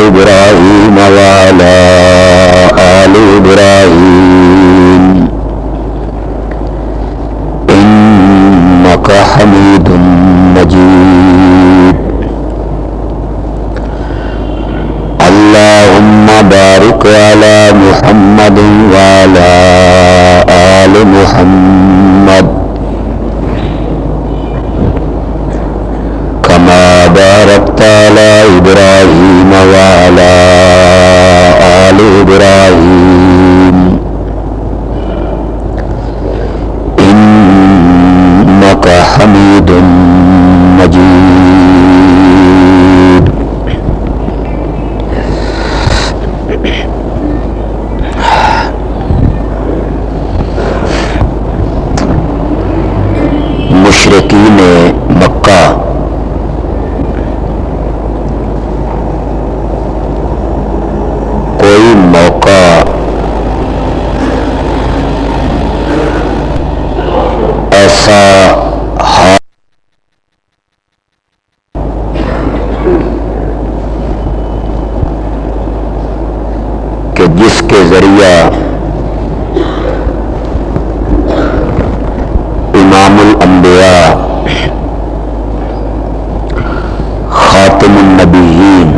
إبراهيم وعلى آل إبراهيم إنك حميد مجيد. اللهم بارك على محمد وعلى آل محمد كما باركت على إبراهيم وعلى آل إبراهيم إنك حميد مجيد. مشرکین مکہ کوئی موقع ایسا کہ جس کے ذریعہ امام الانبیاء خاتم النبیین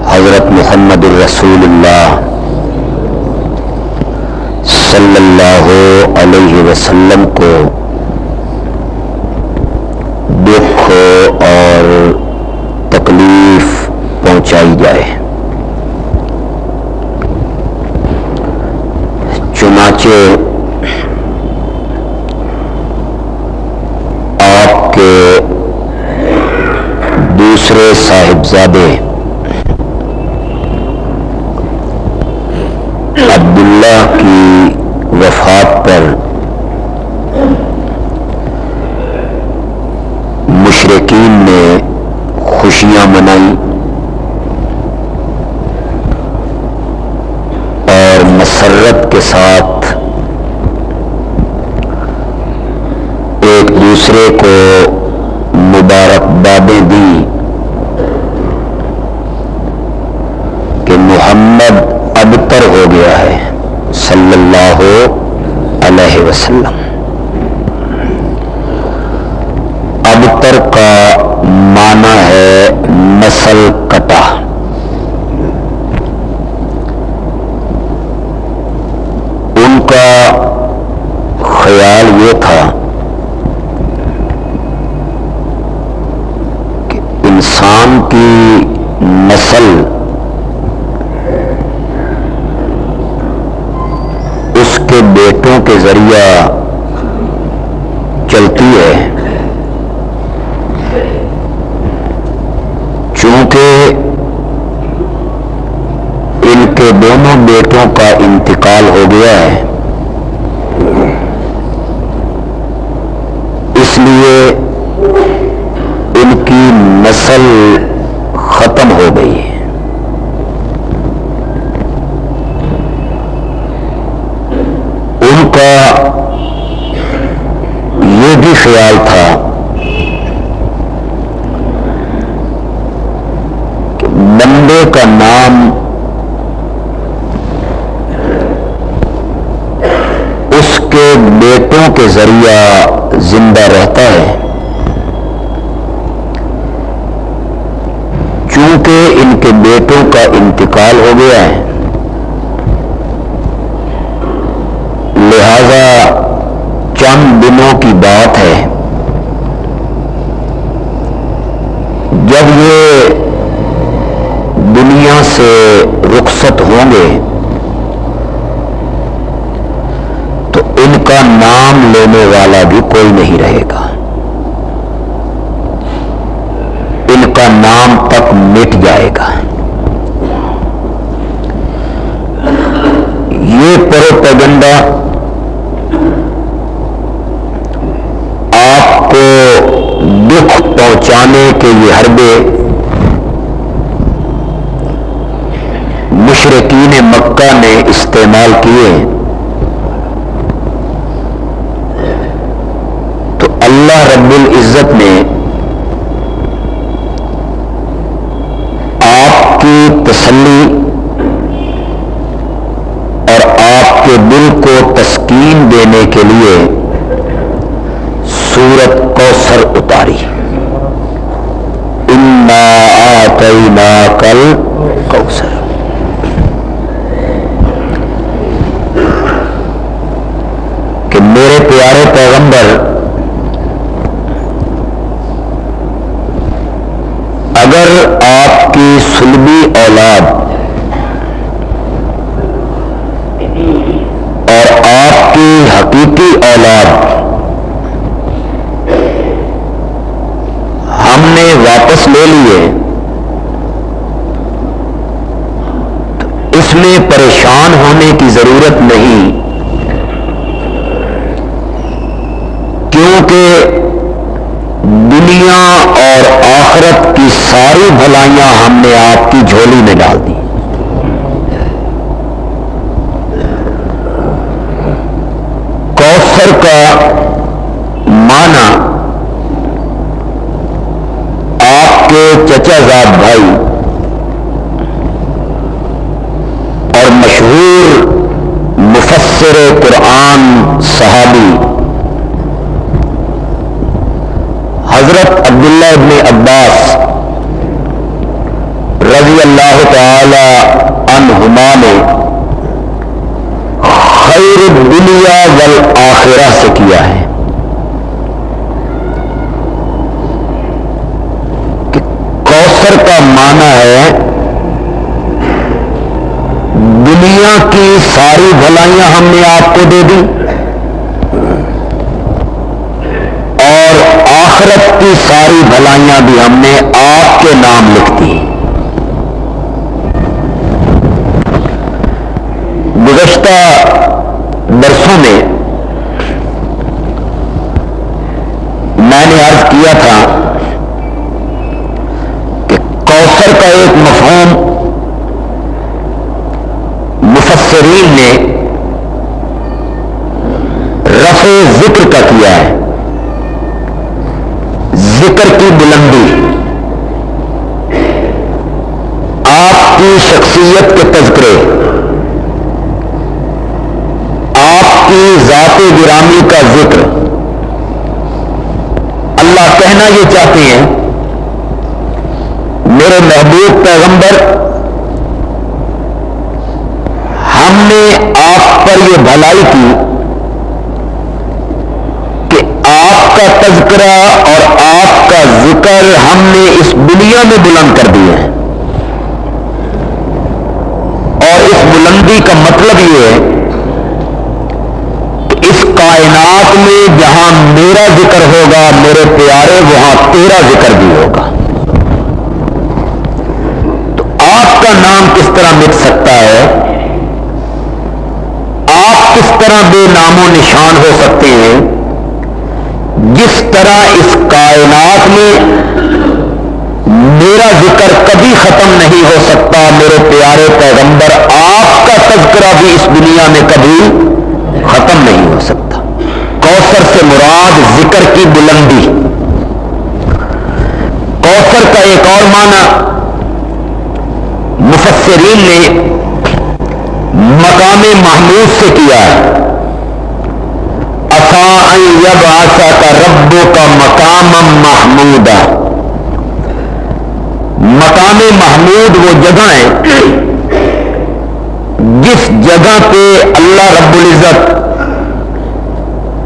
حضرت محمد الرسول اللہ صلی اللہ علیہ وسلم کو دکھ اور تکلیف پہنچائی جائے. چنانچہ آپ کے دوسرے صاحبزادے عبداللہ کی وفات پر مشرکین نے خوشیاں منائی اور مسرت کے ساتھ ایک دوسرے کو مبارکبادیں دی کہ محمد ابتر ہو گیا ہے صلی اللہ علیہ وسلم. ابتر کا معنی ہے نسل کٹا. ان کا خیال یہ تھا کہ انسان کی نسل اس کے بیٹوں کے ذریعہ چلتی ہے، چونکہ ان کے دونوں بیٹوں کا انتقال ہو گیا ہے، اس لیے ان کی نسل ختم ہو گئی ہے. ان کا یہ بھی خیال تھا کہ بندے کا نام اس کے بیٹوں کے ذریعہ زندہ رہتا ہے، چونکہ ان کے بیٹوں کا انتقال ہو گیا ہے، لہذا چند دنوں کی بات ہے جب یہ دنیا سے رخصت ہوں گے تو ان کا نام لینے والا بھی کوئی نہیں رہے گا، ان کا نام تک مٹ جائے گا. یہ پروپیگنڈا آپ کو دکھ پہنچانے کے یہ حربے مشرکین مکہ نے استعمال کیے تو اللہ رب العزت نے تسلی اور آپ کے دل کو تسکین دینے کے لیے سورت کوثر اتاری. انا اعطیناک الکوثر. کہ میرے پیارے پیغمبر اگر آپ کی صلبی اولاد اور آپ کی حقیقی اولاد ہم نے واپس لے لیے تو اس میں پریشان ہونے کی ضرورت نہیں، کیونکہ دنیا اور آخرت کی ساری بھلائیاں ہم نے آپ کی جھولی میں ڈال دی. کوثر کا معنی آپ کے چچا زاد بھائی اور مشہور مفسر قرآن صحابی حضرت عبداللہ ابن عباس رضی اللہ تعالی عنہما نے خیر الدنیا والآخرہ سے کیا ہے کہ کوثر کا معنی ہے دنیا کی ساری بھلائیاں ہم نے آپ کو دے دی اور آخرت کی ساری بھلائیاں بھی ہم نے آپ کے نام لکھ دی. گزشتہ برسوں میں میں نے عرض کیا تھا کہ کوثر کا ایک مفہوم مفسرین نے رفع ذکر کا کیا ہے، ذکر کی بلندی، آپ کی شخصیت کے تذکرے، آپ کی ذات گرامی کا ذکر. اللہ کہنا یہ چاہتے ہیں میرے محبوب پیغمبر ہم نے آپ پر یہ بھلائی کی کہ آپ کا تذکرہ اور آپ کا ذکر ہم نے اس دنیا میں بلند کر دیا ہے. اور اس بلندی کا مطلب یہ ہے کہ اس کائنات میں جہاں میرا ذکر ہوگا میرے پیارے وہاں تیرا ذکر بھی ہوگا. تو آپ کا نام کس طرح مٹ سکتا ہے، آپ کس طرح بے نام و نشان ہو سکتے ہیں، جس طرح اس کائنات میں میرا ذکر کبھی ختم نہیں ہو سکتا. میرے پیارے پیغمبر آپ کا تذکرہ بھی اس دنیا میں کبھی ختم نہیں ہو سکتا. کوثر سے مراد ذکر کی بلندی. کوثر کا ایک اور معنی مفسرین نے مقام محمود سے کیا ہے. عسیٰ ان یبعثک ربک مقاما محمودا. مقام محمود وہ جگہ ہے جس جگہ پہ اللہ رب العزت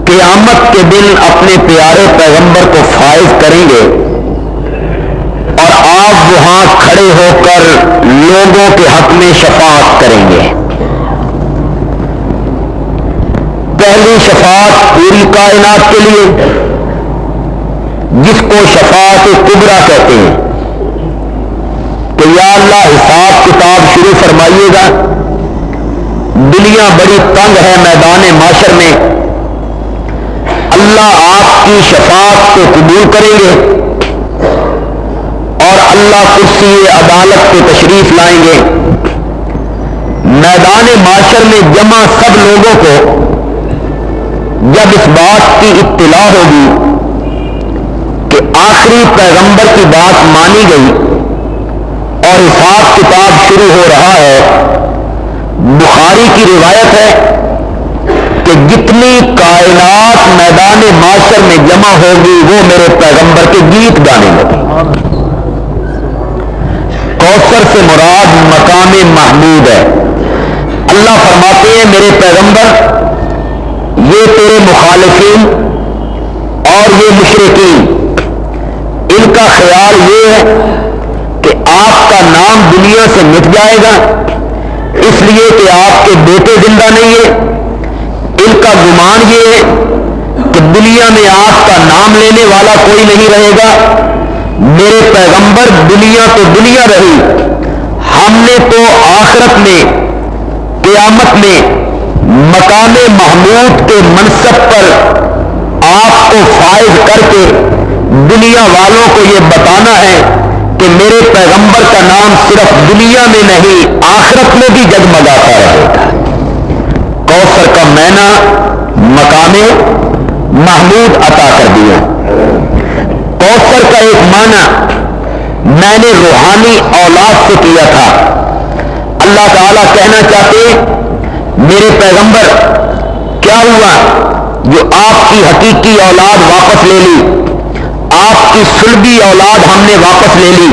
قیامت کے دن اپنے پیارے پیغمبر کو فائز کریں گے اور آپ وہاں کھڑے ہو کر لوگوں کے حق میں شفاعت کریں گے. پہلی شفاعت پوری کائنات کے لیے جس کو شفاعت کبریٰ کہتے ہیں کہ یا اللہ حساب کتاب شروع فرمائیے گا، دنیا بڑی تنگ ہے، میدان معاشر میں اللہ آپ کی شفاعت کو قبول کریں گے اور اللہ کرسی عدالت کو تشریف لائیں گے. میدان معاشر میں جمع سب لوگوں کو جب اس بات کی اطلاع ہوگی کہ آخری پیغمبر کی بات مانی گئی اور حساب کتاب شروع ہو رہا ہے، بخاری کی روایت ہے کہ جتنی کائنات میدان معاشر میں جمع ہوگی وہ میرے پیغمبر کے گیت گانے لگے۔ کوثر سے مراد مقام محمود ہے۔ اللہ فرماتے ہیں میرے پیغمبر یہ تیرے مخالفین اور یہ مشرکین، ان کا خیال یہ ہے کہ آپ کا نام دنیا سے مٹ جائے گا اس لیے کہ آپ کے بیٹے زندہ نہیں ہے۔ ان کا گمان یہ ہے کہ دنیا میں آپ کا نام لینے والا کوئی نہیں رہے گا۔ میرے پیغمبر دنیا تو دنیا رہی، ہم نے تو آخرت میں قیامت میں مقام محمود کے منصب پر آپ کو فائز کر کے دنیا والوں کو یہ بتانا ہے کہ میرے پیغمبر کا نام صرف دنیا میں نہیں آخرت میں بھی جگمگاتا رہے گا۔ کوثر کا معنی مقام محمود عطا کر دیا۔ کوثر کا ایک معنی میں نے روحانی اولاد سے کیا تھا۔ اللہ تعالیٰ کہنا چاہتے میرے پیغمبر کیا ہوا جو آپ کی حقیقی اولاد واپس لے لی، آپ کی سلبی اولاد ہم نے واپس لے لی،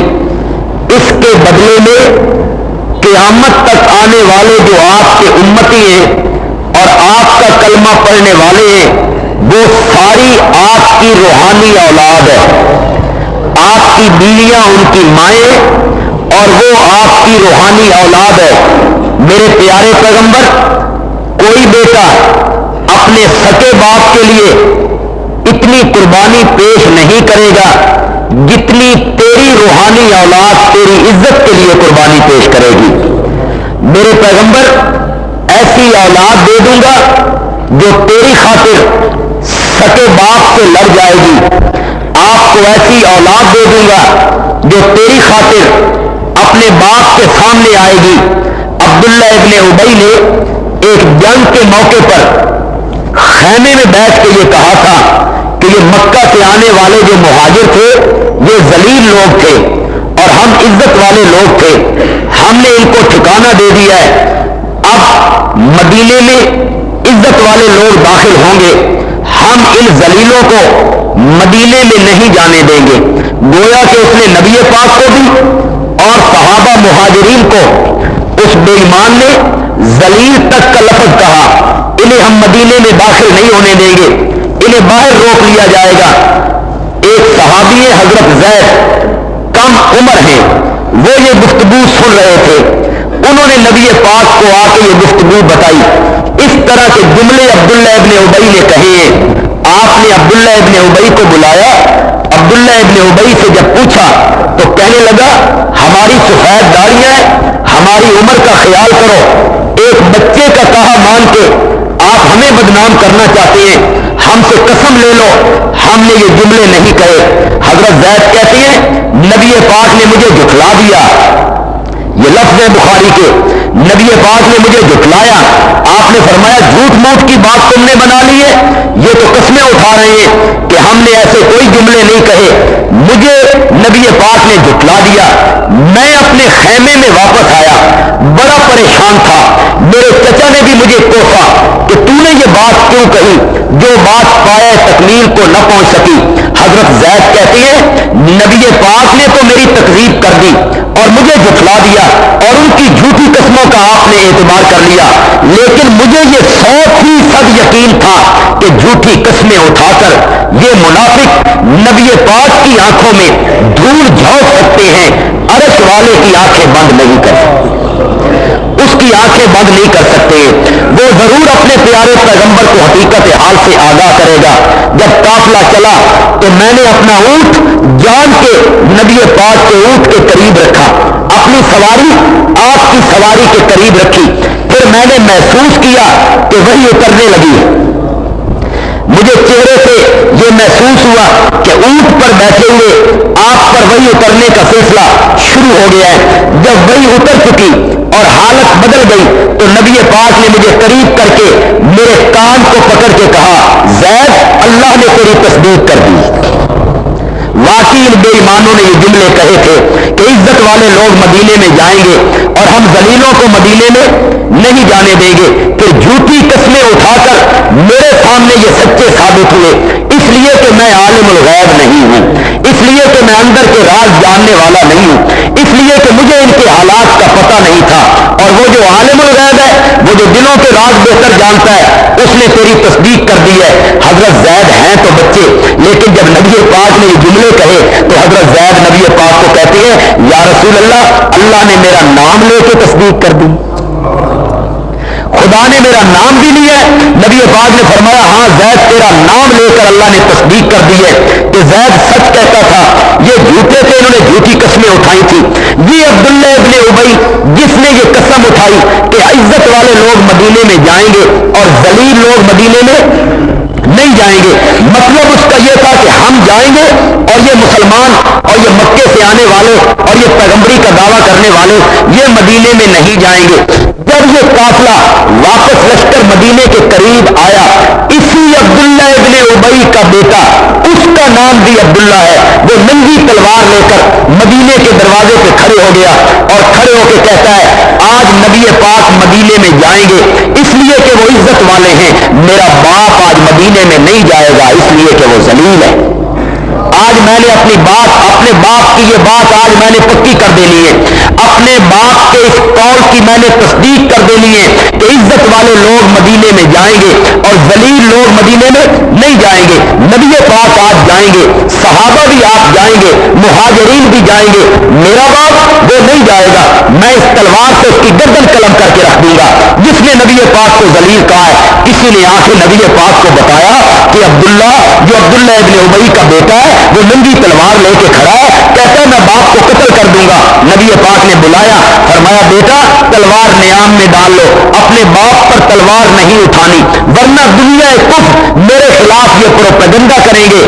اس کے بدلے میں قیامت تک آنے والے جو آپ کے امتی ہیں اور آپ کا کلمہ پڑھنے والے ہیں وہ ساری آپ کی روحانی اولاد ہے۔ آپ کی بیویاں ان کی مائیں اور وہ آپ کی روحانی اولاد ہے۔ میرے پیارے پیغمبر کوئی بیٹا اپنے سکے باپ کے لیے اتنی قربانی پیش نہیں کرے گا جتنی تیری روحانی اولاد تیری عزت کے لیے قربانی پیش کرے گی۔ میرے پیغمبر ایسی اولاد دے دوں گا جو تیری خاطر سکے باپ سے لڑ جائے گی۔ آپ کو ایسی اولاد دے دوں گا جو تیری خاطر اپنے باپ کے سامنے آئے گی۔ عبداللہ ابن ابی نے ایک جنگ کے موقع پر خیمے میں بیٹھ کے یہ کہا تھا کہ یہ مکہ سے آنے والے جو مہاجر تھے یہ ذلیل لوگ تھے اور ہم عزت والے لوگ تھے، ہم نے ان کو ٹھکانہ دے دیا ہے، اب مدینے میں عزت والے لوگ داخل ہوں گے، ہم ان ذلیلوں کو مدینے میں نہیں جانے دیں گے۔ گویا کہ اس نے نبی پاک کو بھی اور صحابہ مہاجرین کو اس بے ایمان نے ذلیل تک کا لفظ کہا، انہیں ہم مدینے میں داخل نہیں ہونے دیں گے، انہیں باہر روک لیا جائے گا۔ ایک صحابی حضرت زید کم عمر ہیں، وہ یہ گفتگو سن رہے تھے، انہوں نے نبی پاک کو آ کے یہ گفتگو بتائی۔ اس طرح کے جملے عبداللہ ابن ابی نے کہے ہیں۔ آپ نے عبداللہ ابن ابی کو بلایا، عبداللہ ابن ابی سے جب پوچھا تو کہنے لگا ہماری سفید داڑیاں ہیں، ہماری عمر کا خیال کرو، ایک بچے کا کہا مان کے آپ ہمیں بدنام کرنا چاہتے ہیں، ہم سے قسم لے لو ہم نے یہ جملے نہیں کہے۔ حضرت زید کہتے ہیں نبی پاک نے مجھے جھٹلا دیا، یہ لفظ ہے بخاری کے، نبی پاک نے مجھے جھٹلایا۔ آپ نے فرمایا جھوٹ موٹ کی بات تم نے بنا لی ہے، یہ تو قسمیں اٹھا رہے ہیں کہ ہم نے ایسے کوئی جملے نہیں کہے، مجھے نبی پاک نے جھٹلا دیا۔ میں اپنے خیمے میں واپس آیا، بڑا پریشان تھا، میرے چچا نے بھی مجھے کوسا کہ تو نے یہ بات کیوں کہی جو بات پائے تکمیل کو نہ پہنچ سکی۔ حضرت زید کہتے ہیں نبی پاک نے تو میری تکذیب کر دی اور مجھے جھٹلا دیا اور ان کی جھوٹی قسموں کا آپ نے اعتبار کر لیا، لیکن مجھے یہ 100% یقین تھا کہ جھوٹی قسمیں اٹھا کر یہ منافق نبی پاک کی آنکھوں میں دھول جھونک سکتے ہیں، عرش والے کی آنکھیں بند نہیں کر سکتے، اس کی آنکھیں بند نہیں کر سکتے۔ وہ ضرور اپنے پیارے پیغمبر کو حقیقت حال سے آگاہ کرے گا۔ جب قافلہ چلا تو میں نے اپنا اونٹ جان کے نبی پاک کے اونٹ کے قریب رکھا، اپنی سواری آپ کی سواری کے قریب رکھی، پھر میں نے محسوس کیا کہ وہی اترنے لگی ہے۔ مجھے چہرے سے یہ محسوس ہوا کہ اونٹ پر بیٹھے ہوئے آپ پر وہی اترنے کا سلسلہ شروع ہو گیا ہے۔ جب وہی اتر چکی اور حالت بدل گئی تو نبی پاک نے مجھے قریب کر کے میرے کان کو پکڑ کے کہا زید اللہ نے تیری تصدیق کر دی۔ واقعی ان بے ایمانوں نے یہ جملے کہے تھے کہ عزت والے لوگ مدینے میں جائیں گے اور ہم ذلیلوں کو مدینے میں نہیں جانے دیں گے. کہ جھوٹی قسمیں اٹھا کر میرے سامنے یہ سچے ثابت ہوئے، اس لیے کہ میں عالم الغیب نہیں ہوں، اس لیے کہ میں اندر کے راز جاننے والا نہیں ہوں، اس لیے کہ مجھے ان کے حالات کا پتہ نہیں تھا. اور وہ جو عالم الغیب ہے، وہ جو دلوں کے راز بہتر جانتا ہے، اس نے تیری تصدیق کر دی ہے. حضرت زید ہیں تو بچے، لیکن جب نبی پاک نے یہ جملے کہے تو حضرت زید نبی پاک کو کہتے ہیں یا رسول اللہ، اللہ نے میرا نام لے کے تصدیق کر دی، خدا نے میرا نام بھی لیا ہے. نبی پاک نے فرمایا ہاں زید تیرا نام لے کر اللہ نے تصدیق کر دی ہے کہ زید سچ کہتا تھا. یہ جھوٹے تھے، انہوں نے جھوٹی قسمیں اٹھائی تھی. یہ عبداللہ ابن ابی جس نے یہ قسم اٹھائی کہ عزت والے لوگ مدینے میں جائیں گے اور ذلیل لوگ مدینے میں نہیں جائیں گے. مطلب اس کا یہ تھا کہ ہم جائیں گے اور یہ مسلمان اور یہ مکے سے آنے والے اور یہ پیغمبری کا دعویٰ کرنے والے یہ مدینے میں نہیں جائیں گے. جب یہ قافلہ واپس لشکر مدینے کے قریب آیا، اسی عبداللہ ابن ابی کا بیٹا، اس کا نام بھی عبداللہ ہے، وہ ننگی تلوار لے کر مدینے کے دروازے پہ کھڑے ہو گیا اور کھڑے ہو کے کہتا ہے آج نبی پاک مدینے میں جائیں گے اس لیے کہ وہ عزت والے ہیں، میرا باپ آج مدینے میں نہیں جائے گا اس لیے کہ وہ ذلیل ہے. آج میں نے اپنے باپ کی یہ بات آج میں نے پکی کر دینی ہے، اپنے باپ کے اس قول کی میں نے تصدیق کر دینی ہے کہ عزت والے لوگ مدینے میں جائیں گے اور ذلیل لوگ مدینے میں نہیں جائیں گے. نبی پاک آج جائیں گے، صحابہ بھی آپ جائیں گے، مہاجرین بھی جائیں گے، میرا باپ وہ نہیں جائے گا. میں اس تلوار سے اس کی گردن قلم کر کے رکھ دوں گا. جس نے نبی پاک کو ذلیل کہا ہے، کسی نے آ کے نبی پاک کو بتایا کہ عبداللہ جو عبداللہ ابن ابی کا بیٹا ہے وہ ننگی تلوار لے کے کھڑا ہے، کہتا ہے میں باپ کو قتل کر دوں گا. نبی پاک نے بلایا، فرمایا بیٹا تلوار نیام میں ڈال لو، اپنے باپ پر تلوار نہیں اٹھانی ورنہ دنیا کفر میرے خلاف یہ پروپیگنڈا کریں گے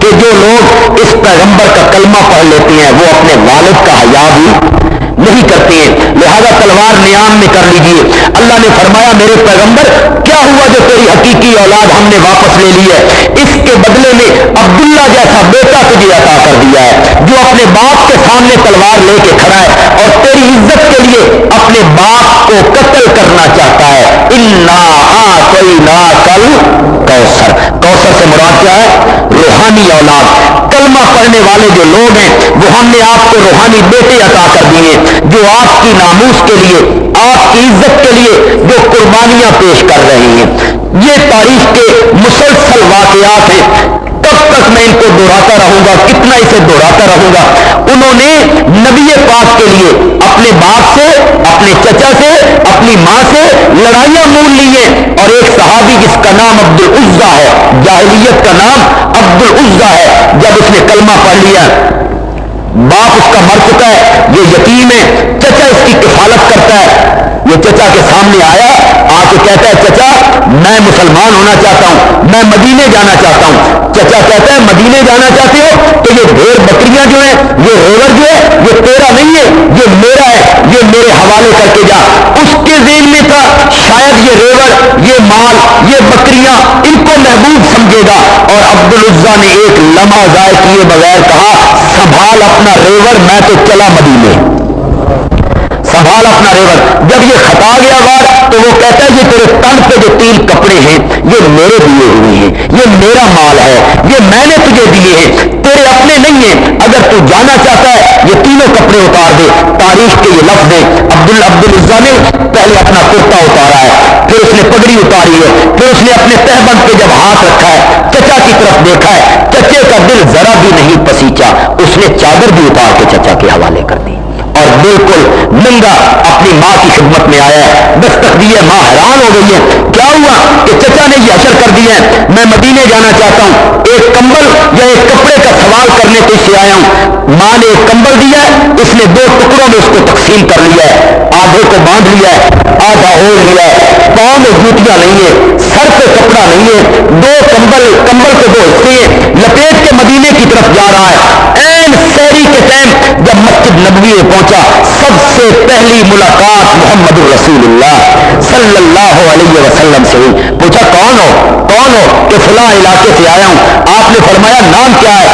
کہ جو لوگ اس پیغمبر کا کلمہ پڑھ لیتے ہیں وہ اپنے والد کا حیا بھی نہیں کرتے ہیں، لہذا تلوار نیام میں کر لیجئے. اللہ نے فرمایا میرے پیغمبر کیا ہوا جو تیری حقیقی اولاد ہم نے واپس لے لی ہے، اس کے بدلے میں عبداللہ جیسا بیٹا تجھے عطا کر دیا ہے جو اپنے باپ کے سامنے تلوار لے کے کھڑا ہے اور تیری عزت کے لیے اپنے باپ کو قتل کرنا چاہتا ہے. انا اعطیناکل کوثر، کوثر سے مراد کیا ہے؟ روحانی اولاد. کلمہ پڑھنے والے جو لوگ ہیں وہ ہم نے آپ کو روحانی بیٹے عطا کر دیے جو آپ کی ناموس کے لیے، آپ کی عزت کے لیے جو قربانیاں پیش کر رہے ہیں. یہ تاریخ کے مسلسل واقعات ہیں، کب تک میں ان کو دہراتا رہوں گا، کتنا اسے دہراتا رہوں گا. انہوں نے نبی پاک کے لیے اپنے باپ سے، اپنے چچا سے، اپنی ماں سے لڑائیاں مول لی ہیں. اور ایک صحابی جس کا نام عبد العزیٰ ہے، جاہلیت کا نام عبد العزیٰ ہے، جب اس نے کلمہ پڑھ لیا، باپ اس کا مر چکا ہے، یہ یتیم ہے، چچا اس کی کفالت کرتا ہے. یہ چچا کے سامنے آیا، آ کے کہتا ہے چچا میں مسلمان ہونا چاہتا ہوں، میں مدینے جانا چاہتا ہوں. چچا کہتا ہے مدینے جانا چاہتے ہو تو یہ بھیڑ بکریاں جو ہیں، یہ ریور جو ہے یہ تیرا نہیں ہے، یہ میرا ہے، یہ میرے حوالے کر کے جا. اس کے ذہن میں تھا شاید یہ ریور، یہ مال، یہ بکریاں ان کو محبوب سمجھے گا. اور عبد العزیٰ نے ایک لمحہ ضائع کیے بغیر کہا سنبھال اپنا ریور، میں تو چلا مدینے، سنبھال اپنا ریور. جب یہ کھٹا گیا بار تو وہ کہتا ہے یہ تیرے تن پہ جو 3 کپڑے ہیں یہ میرے دیے ہوئے ہیں، یہ میرا مال ہے، یہ میں نے تجھے دیے ہیں، تیرے اپنے نہیں ہیں. اگر تو جانا چاہتا ہے یہ تینوں کپڑے اتار دے. تاریخ کے یہ لفظ ہیں. عبد العزیٰ نے پہلے اپنا کرتا اتارا ہے، پھر اس نے پگڑی اتاری ہے، پھر اس نے اپنے تہبند پہ جب ہاتھ رکھا ہے چچا کی طرف دیکھا ہے، چچے کا دل ذرا بھی نہیں پسیچا، اس نے چادر بھی اتار کے چچا کے حوالے کر دی اور بالکل ننگا اپنی ماں کی خدمت میں آیا ہے. دستک دی ہے، ماں حیران ہو گئی ہے. کیا ہوا کہ چچا نے یہ اشر کر دیا ہے میں مدینے جانا چاہتا ہوں، ایک کمبل یا ایک کپڑے کا سوال کرنے تو اس سے آیا ہوں. ماں نے ایک کمبل دیا ہے، اس نے 2 ٹکڑوں میں اس کو تقسیم کر لیا ہے، آدھے کو باندھ لیا ہے، آدھا اوڑھ لیا ہے، پاؤں میں جوتیاں نہیں ہے، سر پہ کپڑا نہیں ہے، 2 کمبل کے 2 حصے ہیں، لپیٹ کے مدینے کی طرف جا رہا ہے. این سحری کے ٹائم جب مسجد نبوی میں پہنچا، سب سے پہلی ملاقات محمد رسول اللہ صلی اللہ علیہ وسلم سے ہوئی. پوچھا کون ہو کہ فلاں علاقے سے آیا ہوں. آپ نے فرمایا نام کیا ہے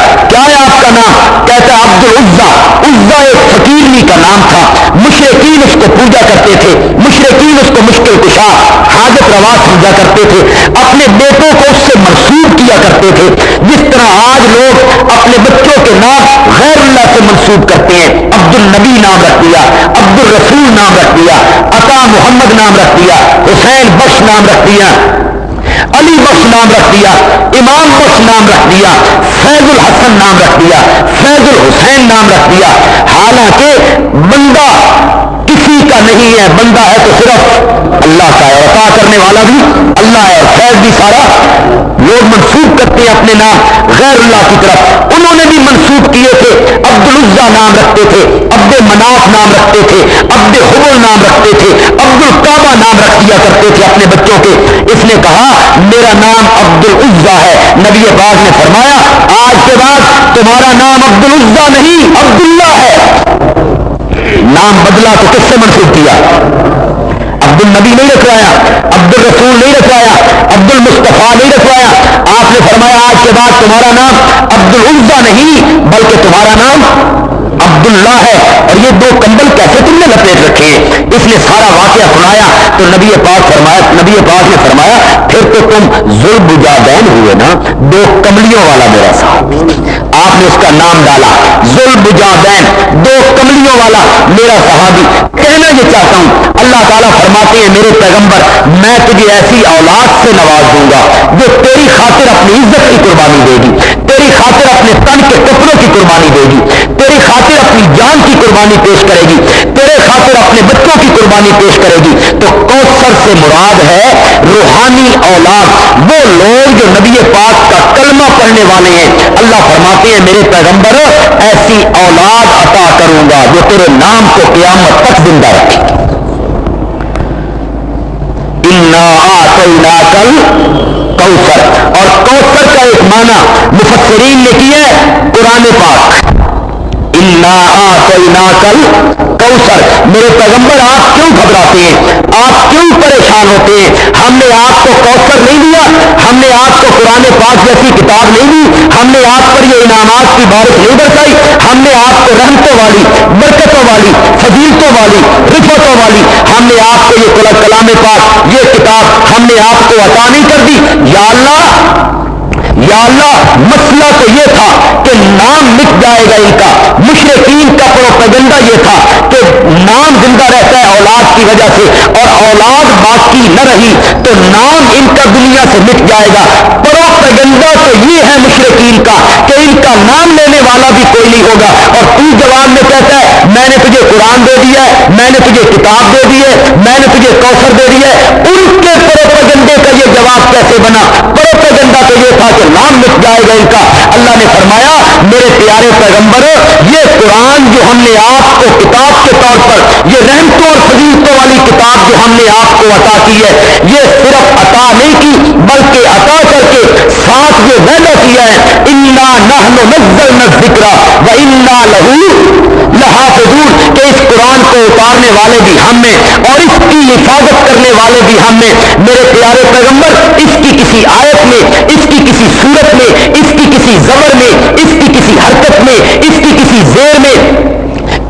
آپ کا نام؟ کہتا عبد العزیٰ. عزیٰ ایک فقیرنی کا نام تھا، مشرکین اس سمجھا کرتے تھے، مشرکین اس کو مشکل کشا، حاجت روا سمجھا کرتے تھے، اپنے بیٹوں کو اس سے منسوب کیا کرتے تھے، جس طرح آج لوگ اپنے بچوں کے نام غیر اللہ سے منسوب کرتے ہیں۔ عبد النبی نام رکھ دیا، عبد الرسول نام رکھ دیا، عطا محمد نام رکھ دیا، حسین بخش نام رکھ دیا، علی بخش نام رکھ دیا، امام بخش نام رکھ دیا، فیض الحسن نام رکھ دیا، فیض الحسین نام رکھ دیا، حالانکہ بندہ کسی کا نہیں ہے، بندہ ہے تو صرف اللہ کا ہے، عطا کرنے والا بھی اللہ ہے، اور فیض بھی سارا لوگ منسوب کرتے ہیں اپنے نام غیر اللہ کی طرف۔ انہوں نے بھی منسوب کیے تھے، عبد العزا نام رکھتے تھے، عبد مناف نام رکھتے تھے، عبد حبل نام رکھتے تھے، عبد الکعبہ نام رکھ دیا کرتے تھے اپنے بچوں کے۔ اس نے کہا میرا نام عبد العزا ہے، نبی پاک نے فرمایا آج کے بعد تمہارا نام عبد العزا نہیں عبداللہ ہے۔ نام بدلا تو کس سے منسوب کیا؟ عبد النبی نہیں رکھوایا، عبد الرسول نہیں رکھوایا، عبد المصطفیٰ نہیں رکھوایا۔ آپ نے فرمایا آج کے بعد تمہارا نام عبد العزا نہیں بلکہ تمہارا نام عبداللہ ہے۔ اور یہ دو کمبل کیسے تم نے لپیٹ رکھے ہیں؟ اس نے سارا واقعہ سنایا تو نبی پاک نے فرمایا پھر تو تم ذوالبجادین ہوئے نا، دو کملیوں والا میرا صاحب۔ آپ نے اس کا نام ڈالا ذوالبجادین، دو کملیوں والا میرا صحابی۔ کہنا یہ چاہتا ہوں اللہ تعالیٰ فرماتے ہیں میرے پیغمبر میں تجھے ایسی اولاد سے نواز دوں گا جو تیری خاطر اپنی عزت کی قربانی دے گی، تیری خاطر اپنے تن کے کپڑوں کی قربانی دے گی، تیری خاطر اپنی جان کی قربانی پیش کرے گی، تیرے خاطر اپنے بچوں کی قربانی پیش کرے گی۔ تو کوثر سے مراد ہے روحانی اولاد، وہ لوگ جو نبی پاک کا کلمہ پڑھنے والے ہیں۔ اللہ فرماتے ہیں میرے پیغمبر ایسی اولاد عطا کروں گا جو تیرے نام کو قیامت تک زندہ رکھے گی۔ انا اعطیناک الکوثر، اور کوثر کا ایک معنی مفسرین نے کیا ہے قرآن پاک۔ انا اعطیناک الکوثر، میرے پیغمبر آپ کیوں گھبراتے ہیں، آپ کیوں پریشان ہوتے ہیں؟ ہم نے آپ کو کوثر نہیں دیا، ہم نے آپ کو قرآن پاک جیسی کتاب نہیں دی، ہم نے آپ پر یہ انعامات کی بارش نہیں برسائی، ہم نے آپ کو رحمتوں والی، برکتوں والی، فضیلتوں والی، رفعتوں والی، ہم نے آپ کو یہ کلام پاک، یہ کتاب ہم نے آپ کو عطا نہیں کر دی۔ یا اللہ مسئلہ تو یہ تھا کہ نام مٹ جائے گا ان کا، مشرکین کا پروپیگنڈا یہ تھا کہ نام زندہ رہتا ہے اولاد کی وجہ سے، اور اولاد باقی نہ رہی تو نام ان کا دنیا سے مٹ جائے گا۔ پروپیگنڈا تو یہ ہے مشرکین کا کہ ان کا نام لینے والا بھی کوئی نہیں ہوگا، اور تو جواب میں کہتا ہے میں نے تجھے قرآن دے دیا ہے، میں نے تجھے کتاب دے دی ہے، میں نے تجھے کوثر دے دی ہے۔ ان کے پروپیگنڈے کا یہ جواب کیسے بنا؟ پروپیگنڈا تو یہ تھا کہ نام مٹ جائے گا ان کا۔ اللہ نے فرمایا میرے پیارے پیغمبر یہ قرآن جو ہم نے آپ کو کتاب کے طور پر، یہ رحمتوں اور فضیلتوں والی کتاب جو ہم نے آپ کو عطا کی ہے، یہ صرف عطا نہیں کی بلکہ عطا کر کے ساتھ یہ وعدہ کیا ہے انا نحن نزلنا الذکر وانا لہ لحافظون، کہ اس قرآن کو اتارنے والے بھی ہم نے اور اس کی حفاظت کرنے والے بھی ہم نے۔ میرے پیارے پیغمبر اس کی کسی آیت میں، اس کی کسی صورت میں، اس کی کسی زبر میں، اس کی کسی حرکت میں، اس کی کسی زیر میں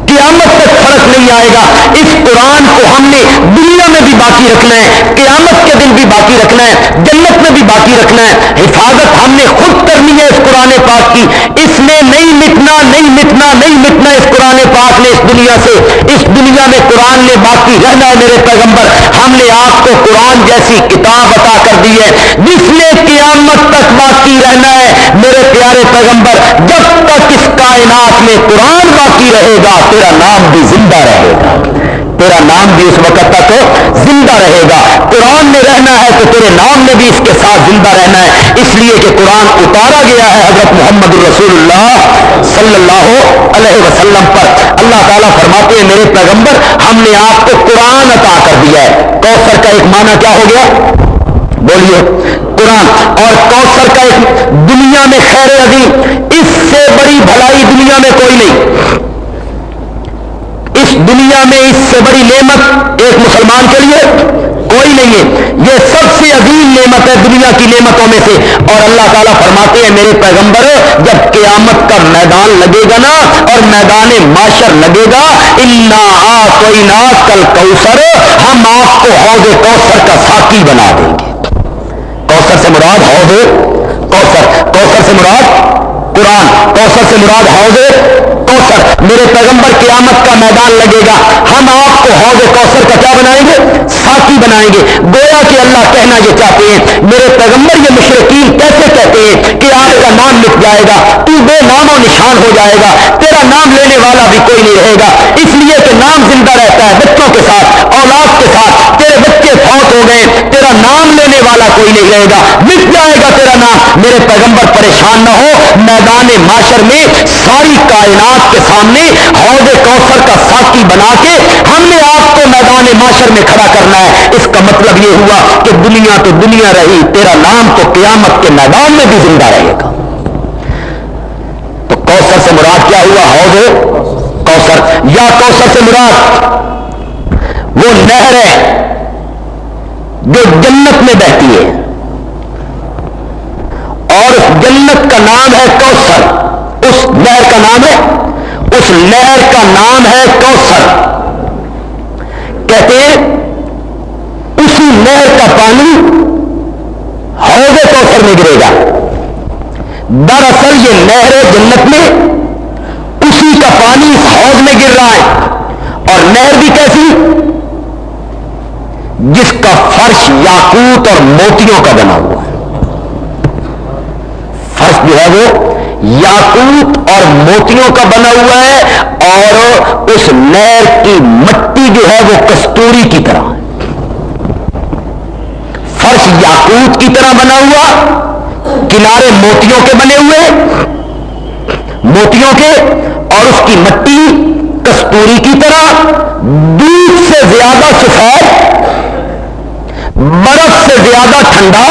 قیامت تک فرق نہیں آئے گا۔ اس قرآن کو ہم نے دنیا میں بھی باقی رکھنا ہے، قیامت کے دن بھی باقی رکھنا ہے، جنت میں بھی باقی رکھنا ہے۔ حفاظت ہم نے خود کرنی ہے اس قرآن پاک کی، اس نے نہیں مٹنا، نہیں مٹنا، نہیں مٹنا۔ اس قرآن پاک نے اس دنیا سے، اس دنیا میں قرآن نے باقی رہنا ہے۔ میرے پیغمبر ہم نے آپ کو قرآن جیسی کتاب عطا کر دی ہے جس نے قیامت تک باقی رہنا ہے۔ میرے پیارے پیغمبر جب تک اس کائنات میں قرآن باقی رہے گا تیرا نام بھی زندہ رہے گا، تیرا نام بھی اس وقت تک زندہ رہے گا۔ قرآن نے رہنا ہے تو تیرے نام نے بھی اس کے ساتھ زندہ رہنا ہے، اس لیے کہ قرآن اتارا گیا ہے حضرت محمد رسول اللہ صلی اللہ علیہ وسلم پر۔ اللہ تعالیٰ فرماتے ہیں میرے پیغمبر ہم نے آپ کو قرآن عطا کر دیا ہے۔ کوثر کا ایک معنی کیا ہو گیا؟ بولیے قرآن۔ اور کوثر کا ایک دنیا میں خیر عظیم، اس سے بڑی بھلائی دنیا میں کوئی نہیں، اس اس دنیا میں اس سے بڑی نعمت ایک مسلمان کے لیے کوئی نہیں ہے. یہ سب سے عظیم نعمت ہے دنیا کی نعمتوں میں سے. اور اللہ تعالیٰ فرماتے ہیں میرے پیغمبر جب قیامت کا میدان لگے گا نا اور میدان معاشر لگے گا انا اعطیناک الکوثر ہم آپ کو حوض کوثر کا ساقی بنا دیں گے. کوثر سے مراد حوض کوثر, کوثر سے مراد قرآن, کوثر سے مراد حوض کوثر. میرے پیغمبر قیامت کا میدان لگے گا ہم آپ کو حوض کوثر کا کیا بنائیں گے؟ ساقی بنائیں گے. گویا کہ اللہ کہنا یہ چاہتے ہیں میرے پیغمبر یہ مشرکین کیسے کہتے ہیں کہ آپ کا نام مٹ جائے گا, تو بے نام و نشان ہو جائے گا, تیرا نام لینے والا بھی کوئی نہیں رہے گا. اس لیے کہ نام زندہ رہتا ہے بچوں کے ساتھ, اولاد کے ساتھ. تیرے بچے فوت ہو گئے, تیرا نام لینے والا کوئی نہیں رہے گا, مٹ جائے گا تیرا نام. میرے پیغمبر پریشان نہ ہو, میدان معاشر میں ساری کائنات کے سامنے حوض کوثر کا ساقی بنا کے ہم نے آپ کو میدان معاشر میں کھڑا کرنا ہے. اس کا مطلب یہ ہوا کہ دنیا تو دنیا رہی, تیرا نام تو قیامت کے میدان میں بھی زندہ رہے گا. تو کوثر سے مراد کیا ہوا؟ حوض کوثر. یا کوثر سے مراد وہ نہر ہے جو جنت میں بہتی ہے اور اس جنت کا نام ہے کوثر. اس نہر کا نام ہے, اس نہر کا نام ہے کوثر. کہتے ہیں اسی نہر کا پانی حوض کوثر میں گرے گا. دراصل یہ نہر جنت میں اسی کا پانی اس حوض میں گر رہا ہے. اور نہر بھی کیسی؟ جس کا فرش یاقوت اور موتیوں کا بنا ہوا ہے. فرش جو ہے وہ یاقوت اور موتیوں کا بنا ہوا ہے اور اس نہر کی مٹی جو ہے وہ کستوری کی طرح ہے. فرش یاقوت کی طرح بنا ہوا, کنارے موتیوں کے بنے ہوئے, موتیوں کے, اور اس کی مٹی کستوری کی طرح, دودھ سے زیادہ سفید, برف سے زیادہ ٹھنڈا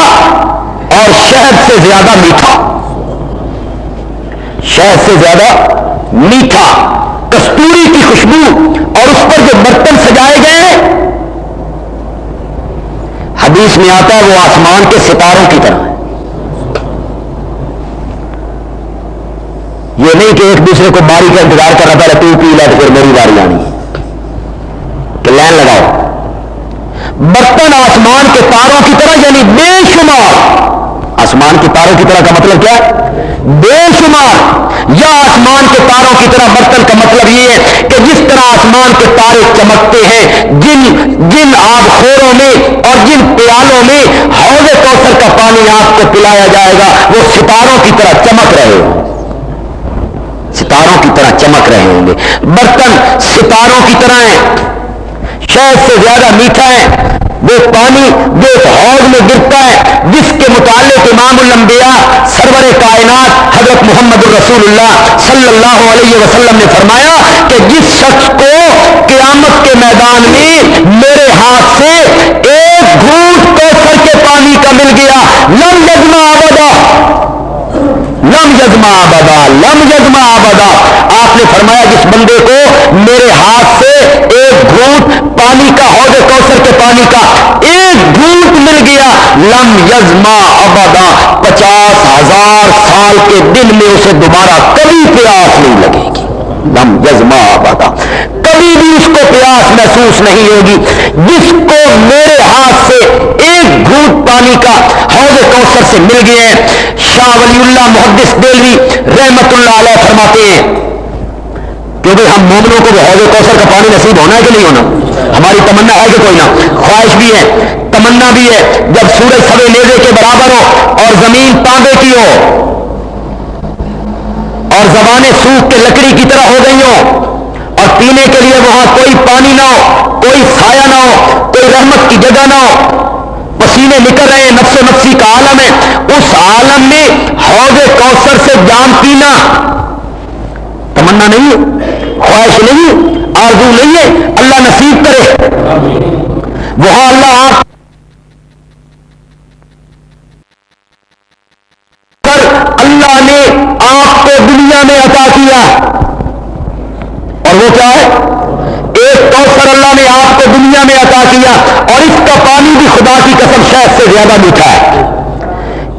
اور شہد سے زیادہ میٹھا. شہد سے زیادہ میٹھا, کستوری کی خوشبو, اور اس پر جو برتن سجائے گئے حدیث میں آتا ہے وہ آسمان کے ستاروں کی طرح ہے. یہ نہیں کہ ایک دوسرے کو باری کا انتظار کر رہا تھا, تو پی لے تو پھر میری باری آنی کہ لائن لگاؤ. برتن آسمان کے تاروں کی طرح, یعنی بے شمار. آسمان کے تاروں کی طرح کا مطلب کیا ہے؟ بے شمار. یا آسمان کے تاروں کی طرح برتن کا مطلب یہ ہے کہ جس طرح آسمان کے تارے چمکتے ہیں, جن آبخوروں میں اور جن پیالوں میں حوض کوثر کا پانی آپ کو پلایا جائے گا وہ ستاروں کی طرح چمک رہے ہوں, ستاروں کی طرح چمک رہے ہوں گے. برتن ستاروں کی طرح ہیں, شہد سے زیادہ میٹھا ہے. وہ پانی جو اس حوض میں گرتا ہے جس کے متعلق امام الانبیاء سرور کائنات حضرت محمد رسول اللہ صلی اللہ علیہ وسلم نے فرمایا کہ جس شخص کو قیامت کے میدان میں میرے ہاتھ سے ایک گھونٹ کوثر کے پانی کا مل گیا, لم یزما ابدا, لم یزما ابدا, لم یزما ابدا. آپ نے فرمایا جس بندے کو میرے ہاتھ سے ایک گھونٹ پانی کا, حوض کوثر کے پانی کا ایک گھونٹ مل گیا, لم یزما ابدا, 50,000 سال کے دن میں اسے دوبارہ کبھی پیاس نہیں لگے گی. لم یزما ابدا, کبھی بھی اس کو پیاس محسوس نہیں ہوگی. جس کو میرے ہاتھ سے ایک گھونٹ پانی کا حوض کوثر سے مل گیا ہے. شاہ ولی اللہ محدث دہلوی رحمت اللہ علیہ فرماتے ہیں کیونکہ ہم مومنوں کو بھی حوض کوثر کا پانی نصیب ہونا ہے کہ نہیں ہونا؟ ہماری تمنا ہے کہ کوئی نہ, خواہش بھی ہے, تمنا بھی ہے. جب سورج سوے نیزے کے برابر ہو اور زمین تانبے کی ہو اور زبانیں سوکھ کے لکڑی کی طرح ہو گئی ہوں اور پینے کے لیے وہاں کوئی پانی نہ ہو, کوئی سایہ نہ ہو, کوئی رحمت کی جگہ نہ ہو, پسینے نکل رہے ہیں, نفس و نفسی کا عالم ہے, اس عالم میں حوض کوثر سے جام پینا تمنا نہیں ہے, خواہش نہیں, آرزو نہیں ہے. اللہ نصیب کرے. وہاں اللہ آپ کر اللہ نے آپ کو دنیا میں عطا کیا, اور وہ کیا ہے؟ کوثر اللہ نے آپ کو دنیا میں عطا کیا اور اس کا پانی بھی خدا کی قسم شہد سے زیادہ میٹھا ہے،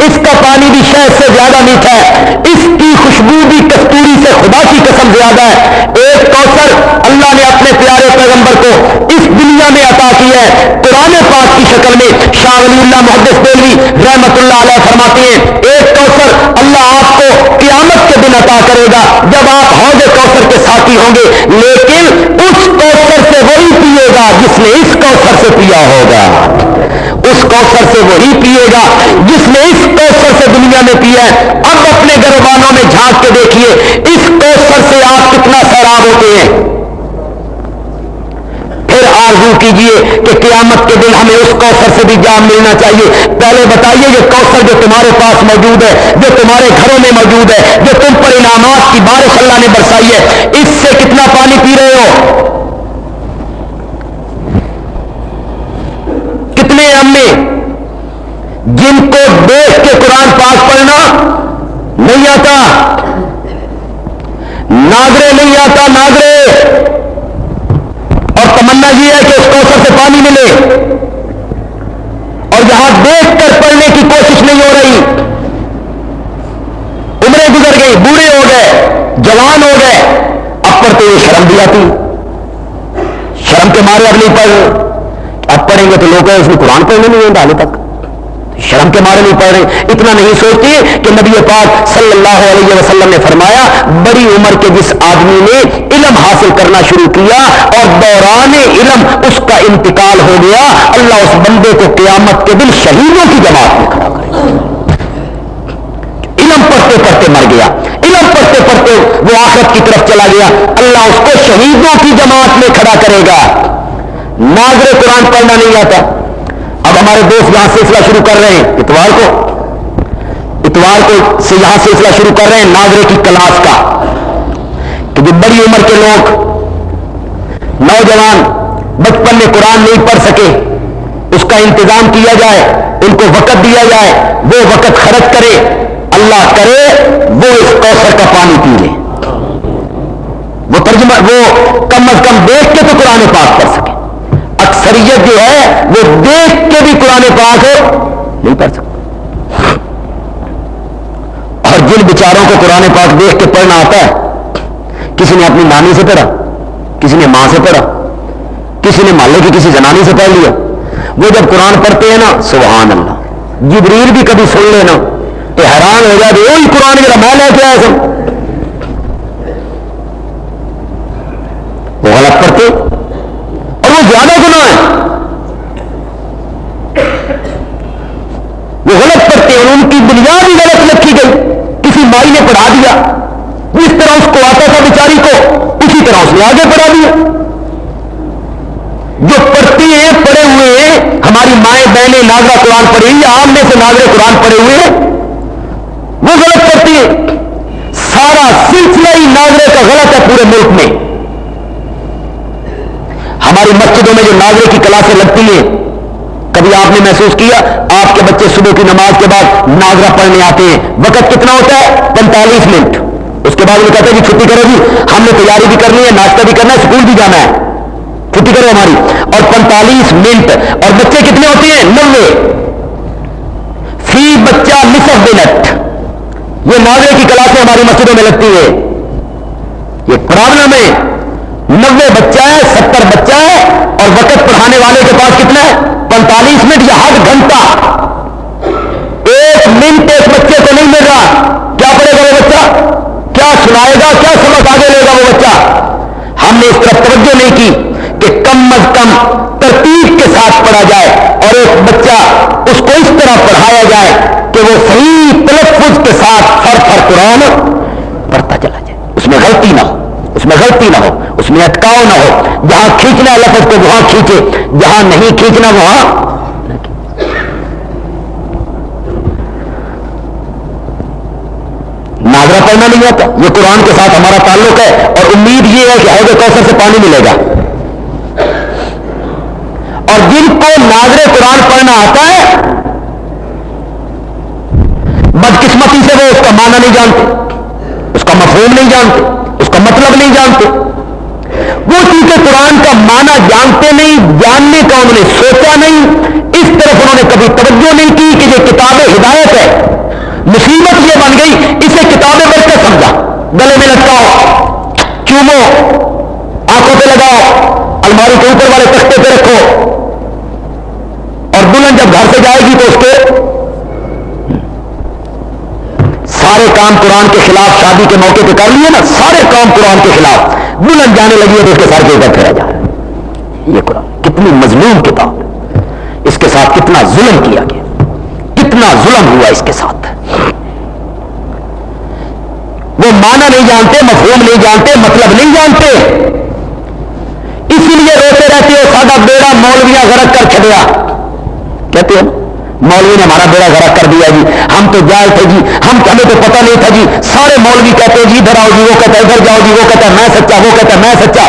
اس کا پانی بھی شہد سے زیادہ میٹھا ہے، اس کی خوشبو بھی کستوری سے خدا کی قسم زیادہ ہے۔ ایک کوثر اللہ نے اپنے پیارے پیغمبر کو اس دنیا میں عطا کیا ہے قرآن پاک کی شکل میں۔ شاہ ولی اللہ محدث دہلوی رحمت اللہ علیہ فرماتے ہیں ایک کوثر اللہ آپ کو قیامت کے دن عطا کرے گا جب آپ حوض کوثر کے ساتھی ہوں گے، لیکن اس کوثر سے وہی پیے گا جس نے اس کوثر سے پیا ہوگا، اس کوثر سے وہی پیے گا جس نے اس کوثر سے دنیا میں پیا ہے۔ اب اپنے گھروانوں میں جھانک کے دیکھیے اس کوثر سے آپ کتنا سیراب ہوتے ہیں، پھر آرزو کیجئے کہ قیامت کے دن ہمیں اس کوثر سے بھی جام ملنا چاہیے۔ پہلے بتائیے یہ کوثر جو تمہارے پاس موجود ہے، جو تمہارے گھروں میں موجود ہے، جو تم پر انعامات کی بارش اللہ نے برسائی ہے، اس سے کتنا پانی پی رہے ہو؟ کتنے امی جن کو دیکھ کے قرآن پاک پڑھنا نہیں آتا، ناظرے نہیں آتا، ناظرے، اور تمنا یہ ہے کہ اس کوثر سے پانی ملے، اور یہاں دیکھ کر پڑھنے کی کوشش نہیں ہو رہی۔ عمریں گزر گئی، بوڑھے ہو گئے، جوان ہو گئے، اب پڑھتے ہوئے شرم بھی آتی، شرم کے مارے اب نہیں پڑھ، اب پڑھیں گے تو لوگ اس میں قرآن پڑھنے نہیں آئیں حالے تک، شرم کے مارے نہیں پڑھ رہے۔ اتنا نہیں سوچتے کہ نبی پاک صلی اللہ علیہ وسلم نے فرمایا بڑی عمر کے جس آدمی نے علم حاصل کرنا شروع کیا اور دوران علم اس کا انتقال ہو گیا، اللہ اس بندے کو قیامت کے دن شہیدوں کی جماعت میں کھڑا کرے گا۔ علم پڑھتے پڑھتے مر گیا، علم پڑھتے پڑھتے وہ آخرت کی طرف چلا گیا، اللہ اس کو شہیدوں کی جماعت میں کھڑا کرے گا۔ ناظر قرآن پڑھنا نہیں آتا، اب ہمارے دوست یہاں سلسلہ شروع کر رہے ہیں، اتوار کو سے یہاں سلسلہ شروع کر رہے ہیں ناظرے کی کلاس کا، کہ جو بڑی عمر کے لوگ نوجوان بچپن میں قرآن نہیں پڑھ سکے اس کا انتظام کیا جائے، ان کو وقت دیا جائے، وہ وقت خرچ کرے، اللہ کرے وہ اس کوثر کا پانی پی لے، وہ ترجمہ وہ کم از کم دیکھ کے تو قرآن پاک پڑھ سکے۔ اکثریت جو ہے وہ دیکھ کے بھی قرآن پاک نہیں پڑھ سکتا، اور جن بیچاروں کو قرآن پاک دیکھ کے پڑھنا آتا ہے، کسی نے اپنی نانی سے پڑھا، کسی نے ماں سے پڑھا، کسی نے محلے کی کسی زنانی سے پڑھ لیا، وہ جب قرآن پڑھتے ہیں نا سبحان اللہ، جبریل بھی کبھی سن لینا تو حیران ہو جائے وہی قرآن میرا میں لے کے آیا سب، وہ غلط پڑھتے اور وہ زیادہ گناہ ہے، وہ غلط پڑھتے اور ان کی بنیاد ہی غلط رکھی گئی، کسی مائی نے پڑھا دیا، جس طرح اس کو آتا تھا بیچاری کو اسی طرح اس نے آگے پڑھا دیا۔ جو پڑھتی ہیں پڑھے ہوئے ہیں، ہماری مائیں بہنیں ناظرہ قرآن پڑھی ہوئی، آپ میں سے ناظرہ قرآن پڑھے ہوئے ہیں، وہ غلط پڑھتی ہیں، سارا سلسلہ ہی ناظرے کا غلط ہے پورے ملک میں۔ ہماری مسجدوں میں جو ناظرے کی کلاسیں لگتی ہیں، کبھی آپ نے محسوس کیا آپ کے بچے صبح کی نماز کے بعد ناظرہ پڑھنے آتے ہیں، وقت کتنا ہوتا ہے 45 منٹ، اس کے بعد وہ کہتے ہیں کہ چھٹی کرو جی، ہم نے تیاری بھی کرنی ہے، ناشتہ بھی کرنا ہے، اسکول بھی جانا ہے، چھٹی کرو ہماری، اور 45 منٹ، اور بچے کتنے ہوتے ہیں 90 فی بچہ نصف منٹ، یہ ناظرے کی کلاسیں ہماری مسجدوں میں لگتی ہے، یہ پرابلم ہے۔ 90 بچہ ہے، 70 بچہ ہے، اور وقت پڑھانے والے کے پاس کتنا ہے 45 منٹ یا ہر گھنٹہ، 1 منٹ ایک بچے کو نہیں مل رہا، کیا پڑھے گا وہ بچہ، کیا سنائے گا، کیا سبق آگے لے گا وہ بچہ۔ ہم نے اس طرف توجہ نہیں کی کہ کم از کم ترتیب کے ساتھ پڑھا جائے اور ایک بچہ اس کو اس طرح پڑھایا جائے کہ وہ صحیح تلفظ کے ساتھ ہر قرآن پڑھتا چلا جائے، اس میں غلطی نہ ہو، اس میں غلطی نہ ہو، اس میں اٹکاؤ نہ ہو، جہاں کھینچنا ہے لفظ کو وہاں کھینچے، جہاں نہیں کھینچنا وہاں نہ کھینچے۔ ناظرہ پڑھنا نہیں آتا، یہ قرآن کے ساتھ ہمارا تعلق ہے اور امید یہ ہے کہ حوض کوثر سے پانی ملے گا، اور جن کو ناظر قرآن پڑھنا آتا ہے بدقسمتی سے وہ اس کا معنی نہیں جانتے، اس کا مفہوم نہیں جانتے، اس کا مطلب نہیں جانتے، وہ چونکہ قرآن کا معنی جانتے نہیں، جاننے کا انہوں نے سوچا نہیں، اس طرف انہوں نے کبھی توجہ نہیں کی کہ یہ کتاب ہدایت ہے، مصیبت یہ بن گئی اسے کتاب برکت سمجھا، گلے میں لٹکاؤ، چومو، آنکھوں پہ لگاؤ، الماری کے اوپر والے تختے پہ رکھو، اور دلہن جب گھر سے جائے گی تو اس کے سارے کام قرآن کے خلاف شادی کے موقع پہ کر لیے نا، سارے کام قرآن کے خلاف، دلہن جانے لگی ہے تو اس کے سر کے اوپر پھیرا جا رہا ہے۔ یہ قرآن کتنی مظلوم کتاب، اس کے ساتھ کتنا ظلم کیا گیا، کتنا ظلم ہوا اس کے ساتھ۔ وہ معنی نہیں جانتے، مفہوم نہیں جانتے، مطلب نہیں جانتے، اسی لیے روتے رہتے ہو ساڈا بیڑا مولویاں غرق کر چھڑیا، کہتے ہیں مولوی نے ہمارا بیڑا غرق کر دیا جی، ہم تو جائے تھے جی، ہمیں تو پتہ نہیں تھا جی، سارے مولوی کہتے ہیں جی ادھر آؤ جی، وہ کہتا ہے ادھر جاؤ جی، وہ کہتا ہے میں سچا، وہ کہتا ہے میں سچا،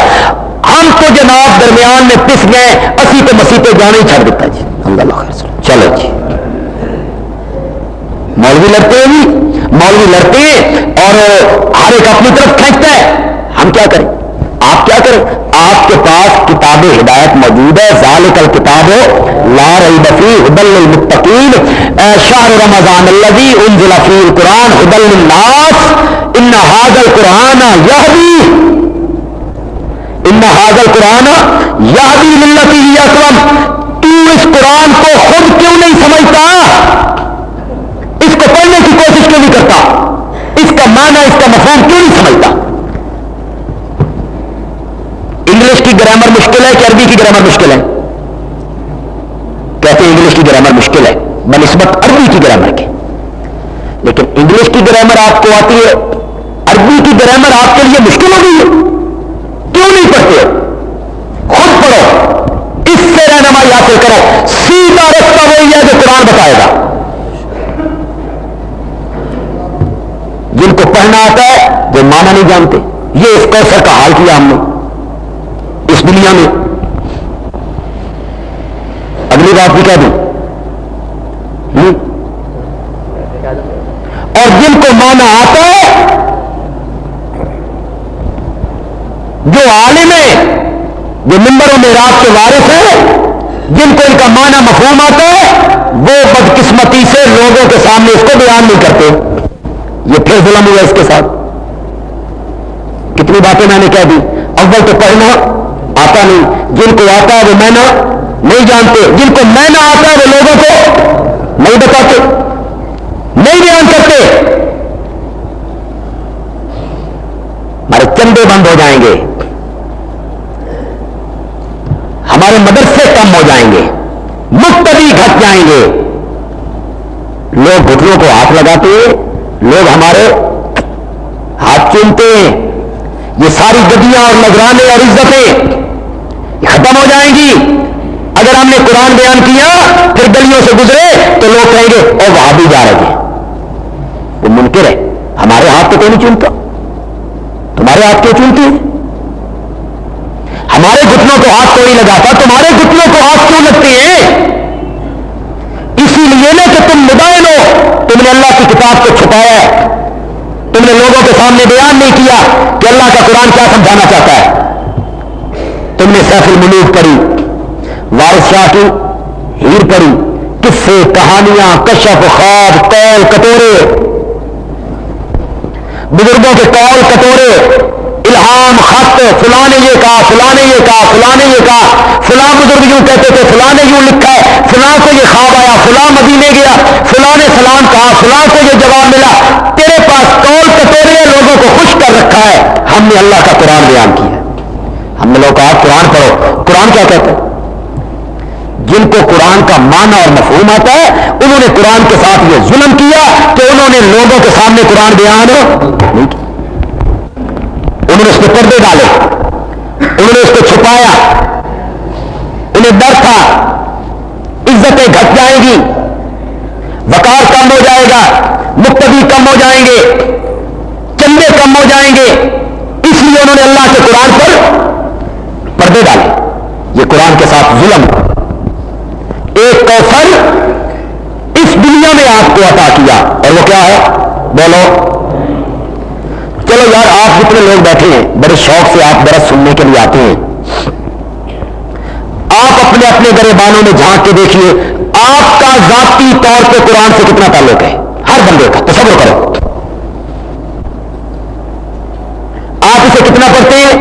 ہم تو جناب درمیان میں پس گئے، اسی تو مسیح پہ جانے ہی چھڑ دیتا جی، اللہ خیر سن۔ چلو جی مولوی لڑتے ہیں جی، مولوی لڑتے ہیں اور ہر ایک اپنی طرف کھینچتا ہے، ہم کیا کریں؟ آپ کیا کریں؟ آپ کے پاس کتاب ہدایت موجود ہے، ذالک الکتاب لا ریب فیہ ھدی للمتقین، شہر رمضان الذی انزل فیہ القرآن ھدی للناس، ان ھذا القرآن یہدی للتی ہی اقوم۔ تو اس قرآن کو خود کیوں نہیں سمجھتا؟ اس کو پڑھنے کی کوشش کیوں نہیں کرتا؟ اس کا معنی، اس کا مفہوم کیوں نہیں سمجھتا؟ انگلش کی گرامر مشکل ہے کہ عربی کی گرامر مشکل ہے؟ کہتے ہیں انگلش کی گرامر مشکل ہے بنسبت عربی کی گرامر کے، لیکن انگلش کی گرامر آپ کو آتی ہے، عربی کی گرامر آپ کے لیے مشکل ہو گئی ہے، کیوں نہیں پڑھتے؟ خود پڑھو، اس سے رہنمائی حاصل کرو، سیدھا رستہ وہی ہے جو قرآن بتائے گا۔ جن کو پڑھنا آتا ہے وہ معنی نہیں جانتے، یہ اس کوثر کا حال کیا ہم نے اس دنیا میں۔ اگلی بات بھی کہہ دوں، اور جن کو معنی آتا ہے، جو عالم ہے، جو منبر و معراج کے وارث ہیں، جن کو ان کا معنی مفہوم آتا ہے، وہ بدقسمتی سے لوگوں کے سامنے اس کو بیان نہیں کرتے، یہ پھر ظلم ہوا اس کے ساتھ۔ کتنی باتیں میں نے کہہ دی، اول تو پڑھنا آتا نہیں، جن کو آتا ہے وہ معنی نہیں جانتے، جن کو معنی آتا ہے وہ لوگوں کو نہیں بتاتے، نہیں بیان کرتے، ہمارے چندے بند ہو جائیں گے، ہمارے مدرسے کم ہو جائیں گے، مقتدی گھٹ جائیں گے، لوگ گھٹنوں کو ہاتھ لگاتے ہیں، لوگ ہمارے ہاتھ چومتے ہیں، یہ ساری گدیاں اور نذرانے اور عزتیں ختم ہو جائیں گی۔ اگر ہم نے قرآن بیان کیا پھر گلیوں سے گزرے تو لوگ کہیں گے او وہاں بھی جا رہے ہیں، وہ منکر ہے، ہمارے ہاتھ تو کوئی نہیں چومتا، تمہارے ہاتھ کیوں چومتے ہیں؟ ہمارے گھٹنوں کو ہاتھ کوئی لگاتا، تمہارے گھٹنوں کو ہاتھ کیوں لگتے ہیں؟ اسی لیے نا کہ تم مدائن ہو، تم نے اللہ کی کتاب کو چھپایا ہے، تم نے لوگوں کے سامنے بیان نہیں کیا کہ اللہ کا قرآن کیا سمجھانا چاہتا ہے۔ تم نے سیف الملوک پڑھی، وارث شاہ کی ہیر پڑھی، قصے، کہانیاں، کشف، خواب، قول کٹورے، بزرگوں کے قول کٹورے، الہام، خط، فلاں نے یہ کہا، فلاں نے یہ کہا، فلاں نے یہ کہا، فلاں بزرگ یوں کہتے تھے، فلاں نے یوں لکھا ہے، فلاں کو یہ خواب آیا، فلاں مدینے گیا، فلاں نے سلام کہا، فلاں کو یہ جواب ملا، تیرے پاس قول کٹورے لوگوں کو خوش کر رکھا ہے، ہم نے اللہ کا قرآن بیان کیا ہے۔ ہم نے لوگ کہا قرآن پڑھو، قرآن کیا کہتا ہے؟ جن کو قرآن کا معنی اور مفہوم آتا ہے انہوں نے قرآن کے ساتھ یہ ظلم کیا کہ انہوں نے لوگوں کے سامنے قرآن بیان نہیں کیا، انہوں نے اس پہ پردے ڈالے، انہوں نے اس کو چھپایا، انہیں ڈر تھا عزتیں گھٹ جائیں گی، وقار کم ہو جائے گا، مقتدی کم ہو جائیں گے، چندے کم ہو جائیں گے، اس لیے انہوں نے اللہ کے قرآن پر پردے ڈالے۔ یہ قرآن کے ساتھ ظلم، ایک کوثر اس دنیا میں آپ کو عطا کیا، اور وہ کیا ہے؟ بولو، چلو یار آپ جتنے لوگ بیٹھے ہیں بڑے شوق سے آپ درس سننے کے لیے آتے ہیں، آپ اپنے اپنے گریبانوں میں جھانک کے دیکھیے آپ کا ذاتی طور پہ قرآن سے کتنا تعلق ہے، ہر بندے کا تصور کرو، آپ اسے کتنا پڑھتے ہیں،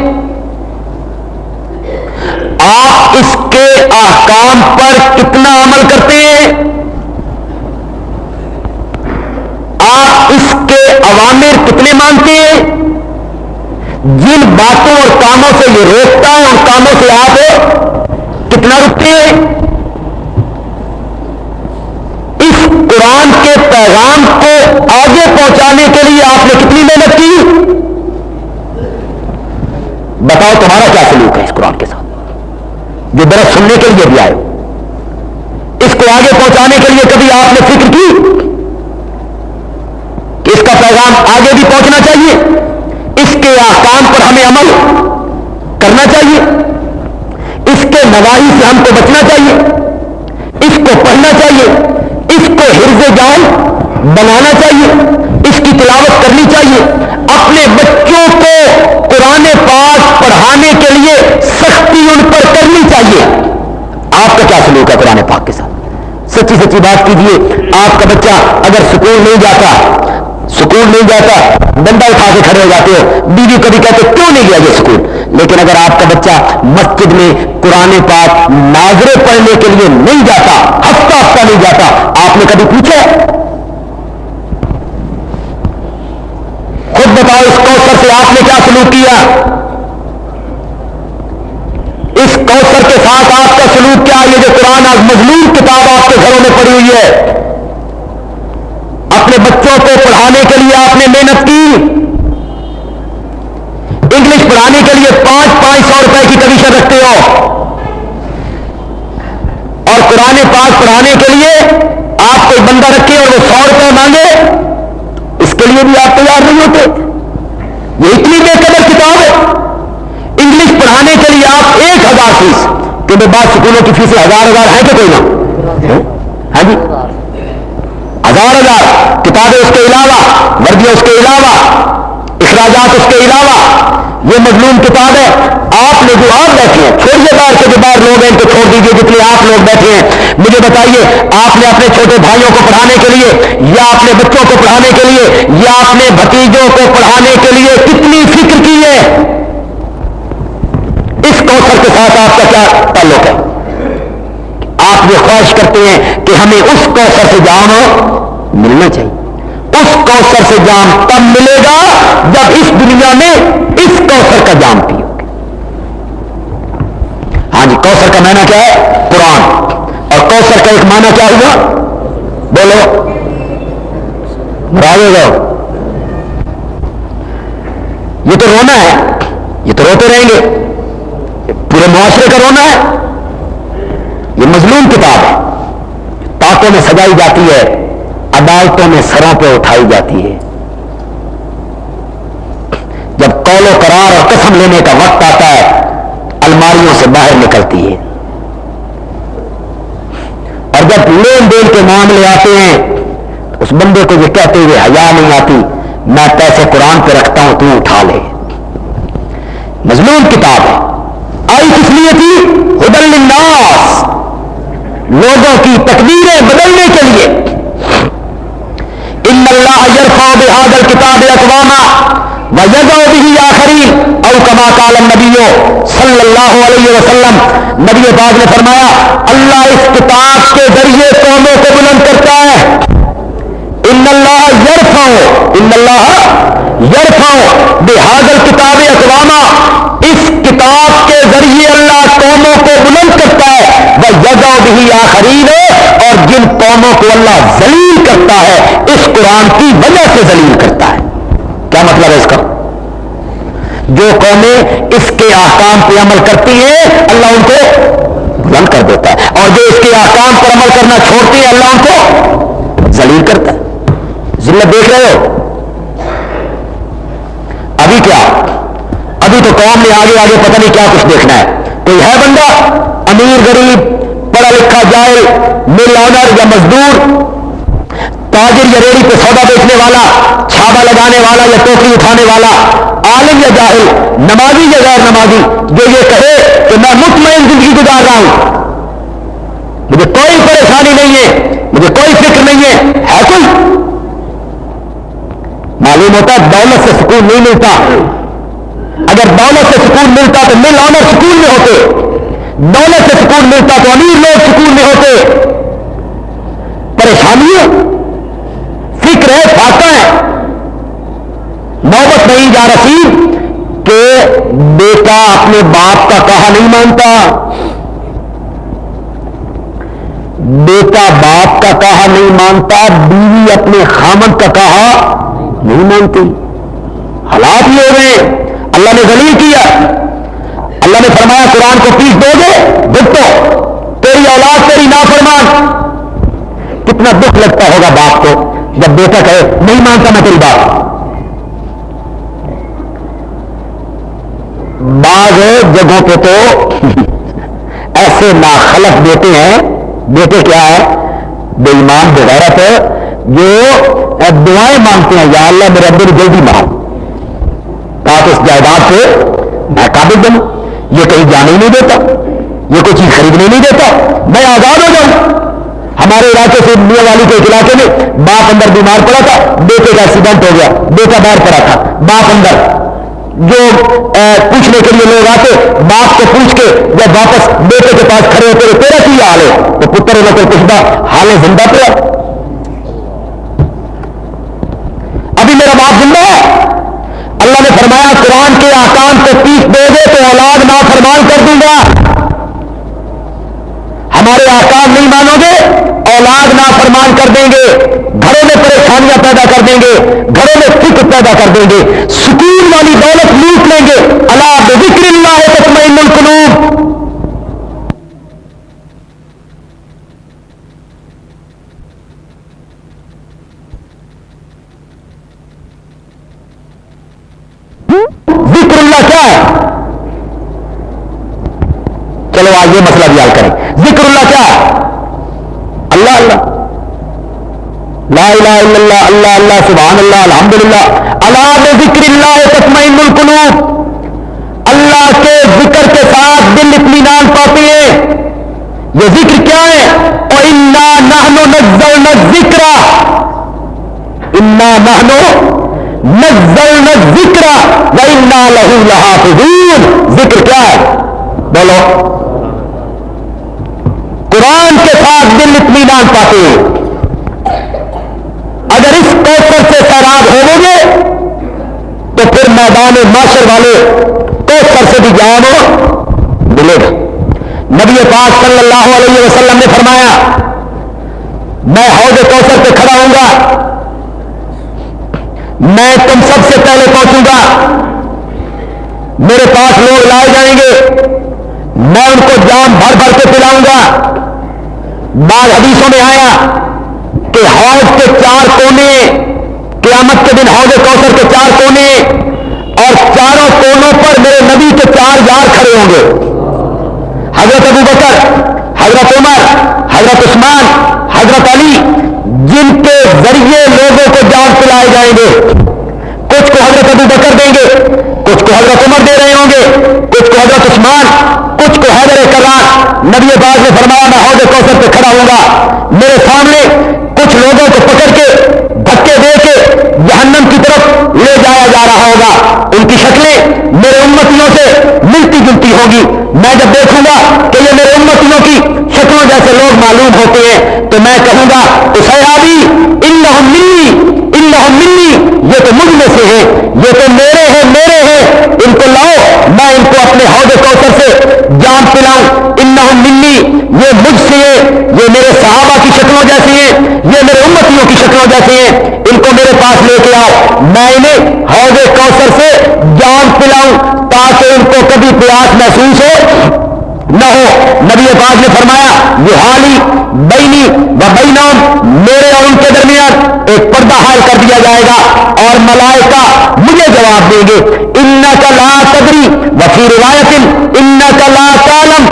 آپ اس کے احکام پر کتنا عمل کرتے ہیں، آپ اس کے اوامر کتنے مانتے ہیں، جن باتوں اور کاموں سے یہ روکتا ہے ان کاموں سے آپ کتنا رکتے ہیں، اس قرآن کے پیغام کو آگے پہنچانے کے لیے آپ نے کتنی محنت کی، بتاؤ تمہارا کیا سلوک ہے اس قرآن کے ساتھ جو درس سننے کے لیے بھی آئے ہو، اس کو آگے پہنچانے کے لیے کبھی آپ نے فکر کی کہ اس کا پیغام آگے بھی پہنچنا چاہیے، اس کے احکام پر ہمیں عمل کرنا چاہیے، اس کے نواہی سے ہم کو بچنا چاہیے، اس کو پڑھنا چاہیے، اس کو حفظ جان بنانا چاہیے، اس کی تلاوت کرنی چاہیے، اپنے بچوں کو قرآن پاک پڑھانے کے لیے سختی ان پر کرنی چاہیے۔ آپ کا کیا سلوک ہے قرآن پاک کے ساتھ؟ سچی سچی بات کیجیے، آپ کا بچہ اگر سکول نہیں جاتا ڈنڈا اٹھا کے کھڑے ہو جاتے ہو، بیوی کبھی کہتے کیوں نہیں گیا یہ سکول، لیکن اگر آپ کا بچہ مسجد میں قرآن پاک ناظرے پڑھنے کے لیے نہیں جاتا، ہفتہ ہفتہ نہیں جاتا، آپ نے کبھی پوچھا؟ خود بتاؤ اس کوثر سے آپ نے کیا سلوک کیا، اس کوثر کے ساتھ آپ کا سلوک کیا؟ یہ جو قرآن آج مظلوم کتاب آپ کے گھروں میں پڑی ہوئی ہے، اپنے بچوں کو پڑھانے کے لیے آپ نے محنت کی، انگلش پڑھانے کے لیے 500 روپے کی کمیشن رکھتے ہو، اور قرآن پاک پڑھانے کے لیے آپ کوئی بندہ رکھے اور وہ 100 روپے مانگے، اس کے لیے بھی آپ تیار نہیں ہوتے۔ یہ اتنی بے قدر کتاب ہے، انگلش پڑھانے کے لیے آپ 1000 فیس، کیونکہ بعض سکولوں کی فیس 1000 ہے کہ کوئی نہ، ہاں جی 1000 کتابیں اس کے علاوہ، وردیاں اس کے علاوہ، اخراجات اس کے علاوہ، یہ مظلوم کتاب ہے۔ آپ لوگ جو آپ بیٹھے ہیں، چھوڑیے باہر کے جو باہر لوگ ہیں ان کو چھوڑ دیجیے، جتنے آپ لوگ بیٹھے ہیں مجھے بتائیے، آپ نے اپنے چھوٹے بھائیوں کو پڑھانے کے لیے یا اپنے بچوں کو پڑھانے کے لیے یا اپنے بھتیجوں کو پڑھانے کے لیے کتنی فکر کی ہے؟ اس کوثر کے ساتھ آپ کا کیا تعلق ہے؟ آپ یہ خواہش کرتے ہیں کہ ہمیں اس کوثر سے جام ملنا چاہیے، اس کوثر سے جام تب ملے گا جب اس دنیا میں اس کوثر کا جام پیو گے۔ ہاں جی، کوثر کا معنی کیا ہے؟ قرآن، اور کوثر کا ایک معنی کیا ہوا؟ بولو مرادے گا، یہ تو رونا ہے، یہ تو روتے رہیں گے، پورے معاشرے کا رونا ہے۔ یہ مظلوم کتاب ہے، طاقوں میں سجائی جاتی ہے، عدالتوں میں سروں پہ اٹھائی جاتی ہے، جب قول و قرار اور قسم لینے کا وقت آتا ہے الماریوں سے باہر نکلتی ہے، اور جب لین دین کے معاملے آتے ہیں اس بندے کو یہ کہتے ہوئے حیا نہیں آتی میں پیسے قرآن پہ رکھتا ہوں تو اٹھا لے۔ مظلوم کتاب ہے، آئی کس لیے تھی؟ ہدی للناس، لوگوں کی تقدیریں بدلنے کے لیے۔ ان اللہ یرفع بہذا الکتاب اقواما ویضع به آخرین، او کما قال النبی صلی اللہ علیہ وسلم، نبی پاک نے فرمایا اللہ اس کتاب کے ذریعے قوموں کو بلند کرتا ہے۔ ان اللہ یرفع بہذا الکتاب اقواما، اس کتاب کے ذریعے اللہ قوموں کو بلند کرتا ہے، ویضع به آخرین، اور جن قوموں کو اللہ ذلیل کرتا ہے اس قرآن کی وجہ سے ذلیل کرتا ہے۔ کیا مطلب ہے اس کا؟ جو قومیں اس کے احکام پہ عمل کرتی ہیں اللہ ان کو بلند کر دیتا ہے، اور جو اس کے احکام پر عمل کرنا چھوڑتی ہیں اللہ ان کو ذلیل کرتا ہے۔ ذلت دیکھ رہے ہو؟ ابھی کیا، ابھی تو قوم نے آگے آگے پتہ نہیں کیا کچھ دیکھنا ہے۔ کوئی ہے بندہ امیر غریب پڑھا لکھا جاہل مل آنر یا مزدور، تاجر یا ریڑھی پہ سودا بیچنے والا، چھابا لگانے والا یا ٹوپی اٹھانے والا، عالم یا جاہل، نمازی یا غیر نمازی، جو یہ کہے کہ میں مطمئن زندگی گزار رہا ہوں، مجھے کوئی پریشانی نہیں ہے، مجھے کوئی فکر نہیں ہے کوئی؟ معلوم ہوتا ہے دولت سے سکون نہیں ملتا. اگر دولت سے سکون ملتا تو مل آنر سکون میں ہوتے، دولت سے سکون ملتا تو امیر لوگ سکون میں ہوتے. پریشانی ہے، فکر ہے، فاقہ ہے. نوبت نہیں جا رسی کہ بیٹا اپنے باپ کا کہا نہیں مانتا، بیٹا باپ کا کہا نہیں مانتا، بیوی اپنے خامد کا کہا نہیں مانتی. حالات یہ ہو گئے. اللہ نے ذلیل کیا. اللہ نے فرمایا قرآن کو پیس دو گے دیکھو تیری اولاد تیری نافرمان. کتنا دکھ لگتا ہوگا باپ کو جب بیٹا کہے نہیں مانتا میں تیری بات. بعض جگہوں پہ تو ایسے ناخلق بیٹے ہیں، بیٹے کیا ہے بے ایمان بے غیرت ہے، جو دعائیں مانگتے ہیں یا اللہ میرے ابے جلدی مار تاکہ اس جائیداد سے میں قابل بنوں، یہ کہیں جانے ہی نہیں دیتا، یہ کوئی چیز خریدنے نہیں دیتا، میں آزاد ہو جاؤں. ہمارے علاقے سے میاں والی کے علاقے میں باپ اندر بیمار پڑا تھا، بیٹے کا ایکسیڈنٹ ہو گیا، بیٹا باہر پڑا تھا، باپ اندر. جو پوچھنے کے لیے لوگ آتے باپ کو پوچھ کے جب واپس بیٹے کے پاس کھڑے ہوتے تیرا کی حال ہے تو پتر نے کو پوچھتا حال ہے زندہ پڑا، ابھی میرا باپ زندہ ہے. اللہ نے فرمایا قرآن کے احکام کو پیس دو گے تو اولاد نافرمان کر دوں گا. ہمارے احکام نہیں مانو گے اولاد نافرمان کر دیں گے، گھروں میں پریشانیاں پیدا کر دیں گے، گھروں میں فکر پیدا کر دیں گے، سکون والی دولت لوٹ لیں گے. الا بذکر اللہ تطمئن القلوب. ذکر اللہ کیا ہے؟ چلو آج یہ مسئلہ بھی حل کریں. ذکر اللہ کیا ہے؟ اللہ اللہ، لا الہ الا اللہ، اللہ اللہ، سبحان اللہ، الحمدللہ. الا بذکر اللہ تطمئن القلوب. اللہ کے ذکر کے ساتھ دل اطمینان پاتے ہیں. یہ ذکر کیا ہے؟ وَإِنَّا نَحْنُ نَزَّلْنَا الذِّكْرَ، اِنَّا نَحْنُ نَزَّلْنَا الذِّكْرَ وَإِنَّا لَهُ لَحَافِظُونَ. ذکر کیا ہے؟ بولو. قرآن کے ساتھ دل اطمینان پاتے ہیں. اگر اس کوثر سے سیراب ہو گے تو پھر میدان معاشر والے کوثر سے بھی جان ملے گا. نبی پاک صلی اللہ علیہ وسلم نے فرمایا میں حوض کوثر پہ کھڑا ہوں گا، میں تم سب سے پہلے پہنچوں گا، میرے پاس لوگ لائے جائیں گے، میں ان کو جام بھر بھر کے پلاؤں گا. بعض حدیثوں میں آیا کہ حوض کے 4 کونے، قیامت کے دن حوض کوثر کے 4 کونے اور چاروں کونوں پر میرے نبی کے 4 یار کھڑے ہوں گے. حضرت ابو بکر، حضرت عمر، حضرت عثمان، حضرت علی، جن کے ذریعے لوگوں کو جام پلائے جائیں گے. کچھ کو حضرت ابو بکر دیں گے، کچھ کو حضرت عمر دے رہے ہوں گے، کچھ کو حضرت عثمان، کچھ کو حیدر کرار. نبی پاک نے فرمایا میں حوض کوثر پہ کھڑا ہوں گا، میرے سامنے کچھ لوگوں کو پکڑ کے دھکے دے کے جہنم کی طرف لے جایا جا رہا ہوگا. ان کی شکلیں میرے امتیوں سے ملتی جلتی ہوگی. میں جب دیکھوں گا کہ یہ میرے امتیوں کی شکلوں جیسے لوگ معلوم ہوتے ہیں تو میں کہوں گا اصحابی انہم منی، انہم منی، یہ تو مجھ میں سے ہیں، یہ تو میرے ہیں، میرے ہیں، ان کو لاؤ میں ان کو اپنے حوض کوثر سے جام پلاؤں. انہم منی، یہ مجھ سے ہیں، یہ میرے صحابہ کی شکلوں جیسی ہیں، یہ میرے امتیوں کی شکلوں جیسی ہیں، ان کو میرے پاس لے کے آؤ، میں انہیں حوض کوثر سے جام پلاؤں تاکہ ان کو کبھی پیاس محسوس ہو نہ ہو. نبی پاک نے فرمایا یحالی بینی و بینہم، میرے اور ان کے درمیان ایک پردہ حائل کر دیا جائے گا اور ملائکہ مجھے جواب دیں گے انک لا تدری وفی روایت انک لا تعلم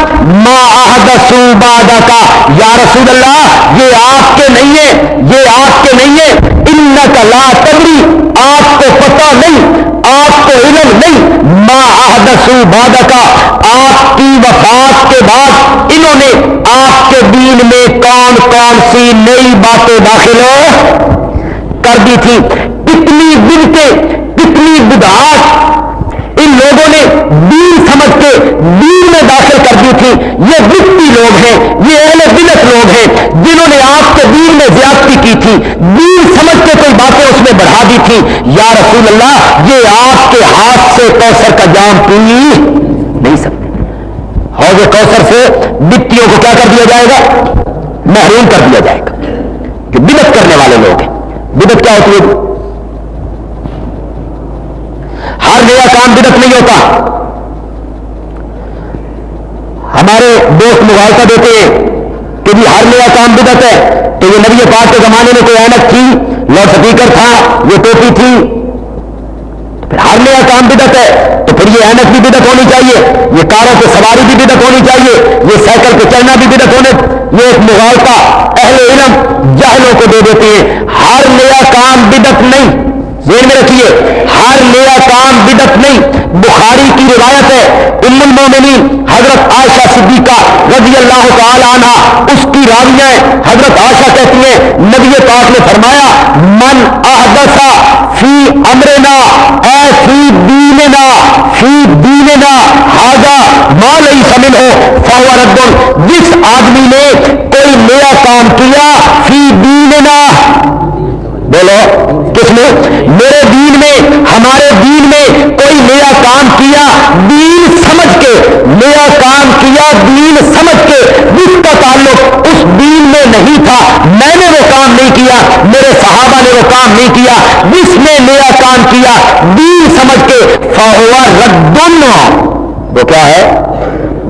ما احدثوا بعدک. یا رسول اللہ یہ آپ کے نہیں ہے، یہ آپ کے نہیں ہے. انک لا تدری، آپ کو پتہ نہیں، آپ کو علم نہیں، ما احدثوا بعدک، آپ کی وفات کے بعد انہوں نے آپ کے دین میں کون کون سی نئی باتیں داخل کر دی تھی، کتنی بدعتیں، کتنی بدعات ان لوگوں نے دین سمجھ کے دین میں داخل کر دی تھی۔ یہ بدعتی لوگ ہیں، یہ اہل بدعت لوگ ہیں جنہوں نے آپ کے دین میں زیادتی کی تھی، دین سمجھ کے کوئی باتیں اس میں بڑھا دی تھی۔ یا رسول اللہ، یہ آپ کے ہاتھ سے کوثر کا جام پی نہیں سکتے۔ حوض کوثر سے بدعتیوں کو کیا کر دیا جائے گا؟ محروم کر دیا جائے گا، جو بدعت کرنے والے لوگ ہیں۔ بدعت کیا ہوتی ہے؟ ہر نیا کام بدعت نہیں ہوتا۔ ہمارے دوست مغالطہ دیتے ہیں کہ جی ہر نیا کام بدعت ہے، تو یہ نبی پاک کے زمانے میں کوئی اینک تھی، لاؤڈ سپیکر تھا، یہ ٹوپی تھی، پھر ہر نیا کام بدعت ہے، تو پھر یہ اینک بھی بدعت ہونی چاہیے، یہ کاروں پہ سواری بھی بدعت ہونی چاہیے، یہ سائیکل پہ چڑھنا بھی بدعت ہونے۔ یہ ایک مغالطہ اہل علم جاہلوں کو دے دیتے ہیں۔ ہر نیا کام بدعت نہیں، ذہن میں رکھیے، ہر نیا کام بدعت نہیں۔ بخاری کی روایت ہے، ام المومنین حضرت عائشہ صدیقہ رضی اللہ تعالی عنہ، اس کی راویہ ہیں، حضرت عائشہ کہتی ہیں نبی پاک نے فرمایا من احدث فی امرنا اے فی دیننا ھذا ما لیس منہ فہو رد، جس آدمی نے کوئی نیا کام کیا فی دیننا، بولو کس میں؟ میرے دین میں، ہمارے دین میں کوئی نیا کام کیا دین سمجھ کے، نیا کام کیا دین سمجھ کے، جس کا تعلق اس دین میں نہیں تھا، میں نے وہ کام نہیں کیا، میرے صحابہ نے وہ کام نہیں کیا، جس نے نیا کام کیا دین سمجھ کے فہو رد، وہ کیا ہے؟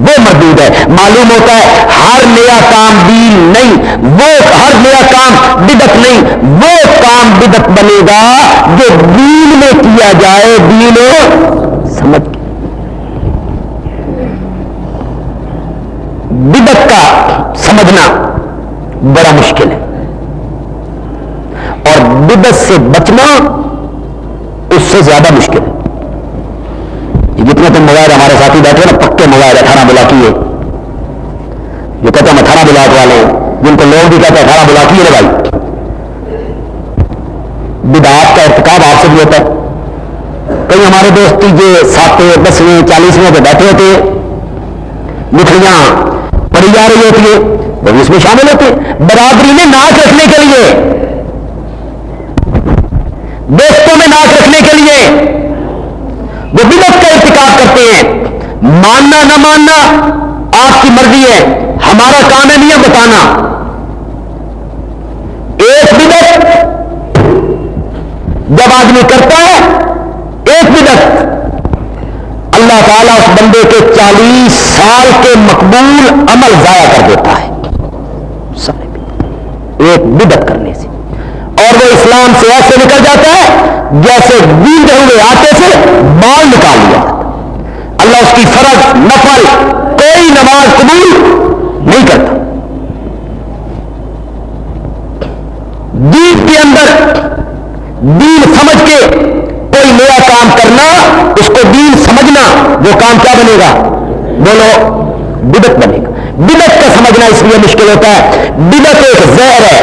وہ مردود ہے۔ معلوم ہوتا ہے ہر نیا کام دین نہیں، وہ ہر نیا کام بدعت نہیں، وہ کام بدعت بنے گا جو دین میں کیا جائے دین سمجھ کے۔ بدعت کا سمجھنا بڑا مشکل ہے، اور بدعت سے بچنا اس سے زیادہ مشکل ہے۔ جتنے تم موبائل ہمارے ساتھی بیٹھے نا، پکے موبائل 18 بلاکی ہے، جو کہتے ہیں ہم 18 بلاک والے ہیں، جن کو لوگ بھی کہتے ہیں 18 بلاکی ہے بھائی۔ بدعات کا ارتکاب آپ سے بھی ہوتا ہے۔ کئی ہمارے دوست جو 7ویں 10ویں 40ویں پہ بیٹھے ہوتے ہیں، مٹھیاں پڑی جا رہی ہوتی ہے، وہ بھی اس میں شامل ہوتے ہیں۔ برادری میں ناچ رکھنے کے لیے، دوستوں میں ناچ رکھنے کے لیے وہ بدعت کا ارتکاب کرتے ہیں۔ ماننا نہ ماننا آپ کی مرضی ہے، ہمارا کام ہے نہیں بتانا۔ ایک بدعت جب آدمی کرتا ہے، ایک بدعت اللہ تعالیٰ اس بندے کے 40 سال کے مقبول عمل ضائع کر دیتا ہے، ایک بدعت کرنے سے، اور وہ اسلام سے ایسے نکل جاتا ہے جیسے بیندے ہوئے آٹے سے بال نکال لیا۔ اللہ اس کی فرض نفل کوئی نماز قبول نہیں کرتا۔ دین کے اندر دین سمجھ کے کوئی نیا کام کرنا، اس کو دین سمجھنا، وہ کام کیا بنے گا؟ بولو بدعت بنے گا۔ بدعت کا سمجھنا اس لیے مشکل ہوتا ہے، بدعت ایک زہر ہے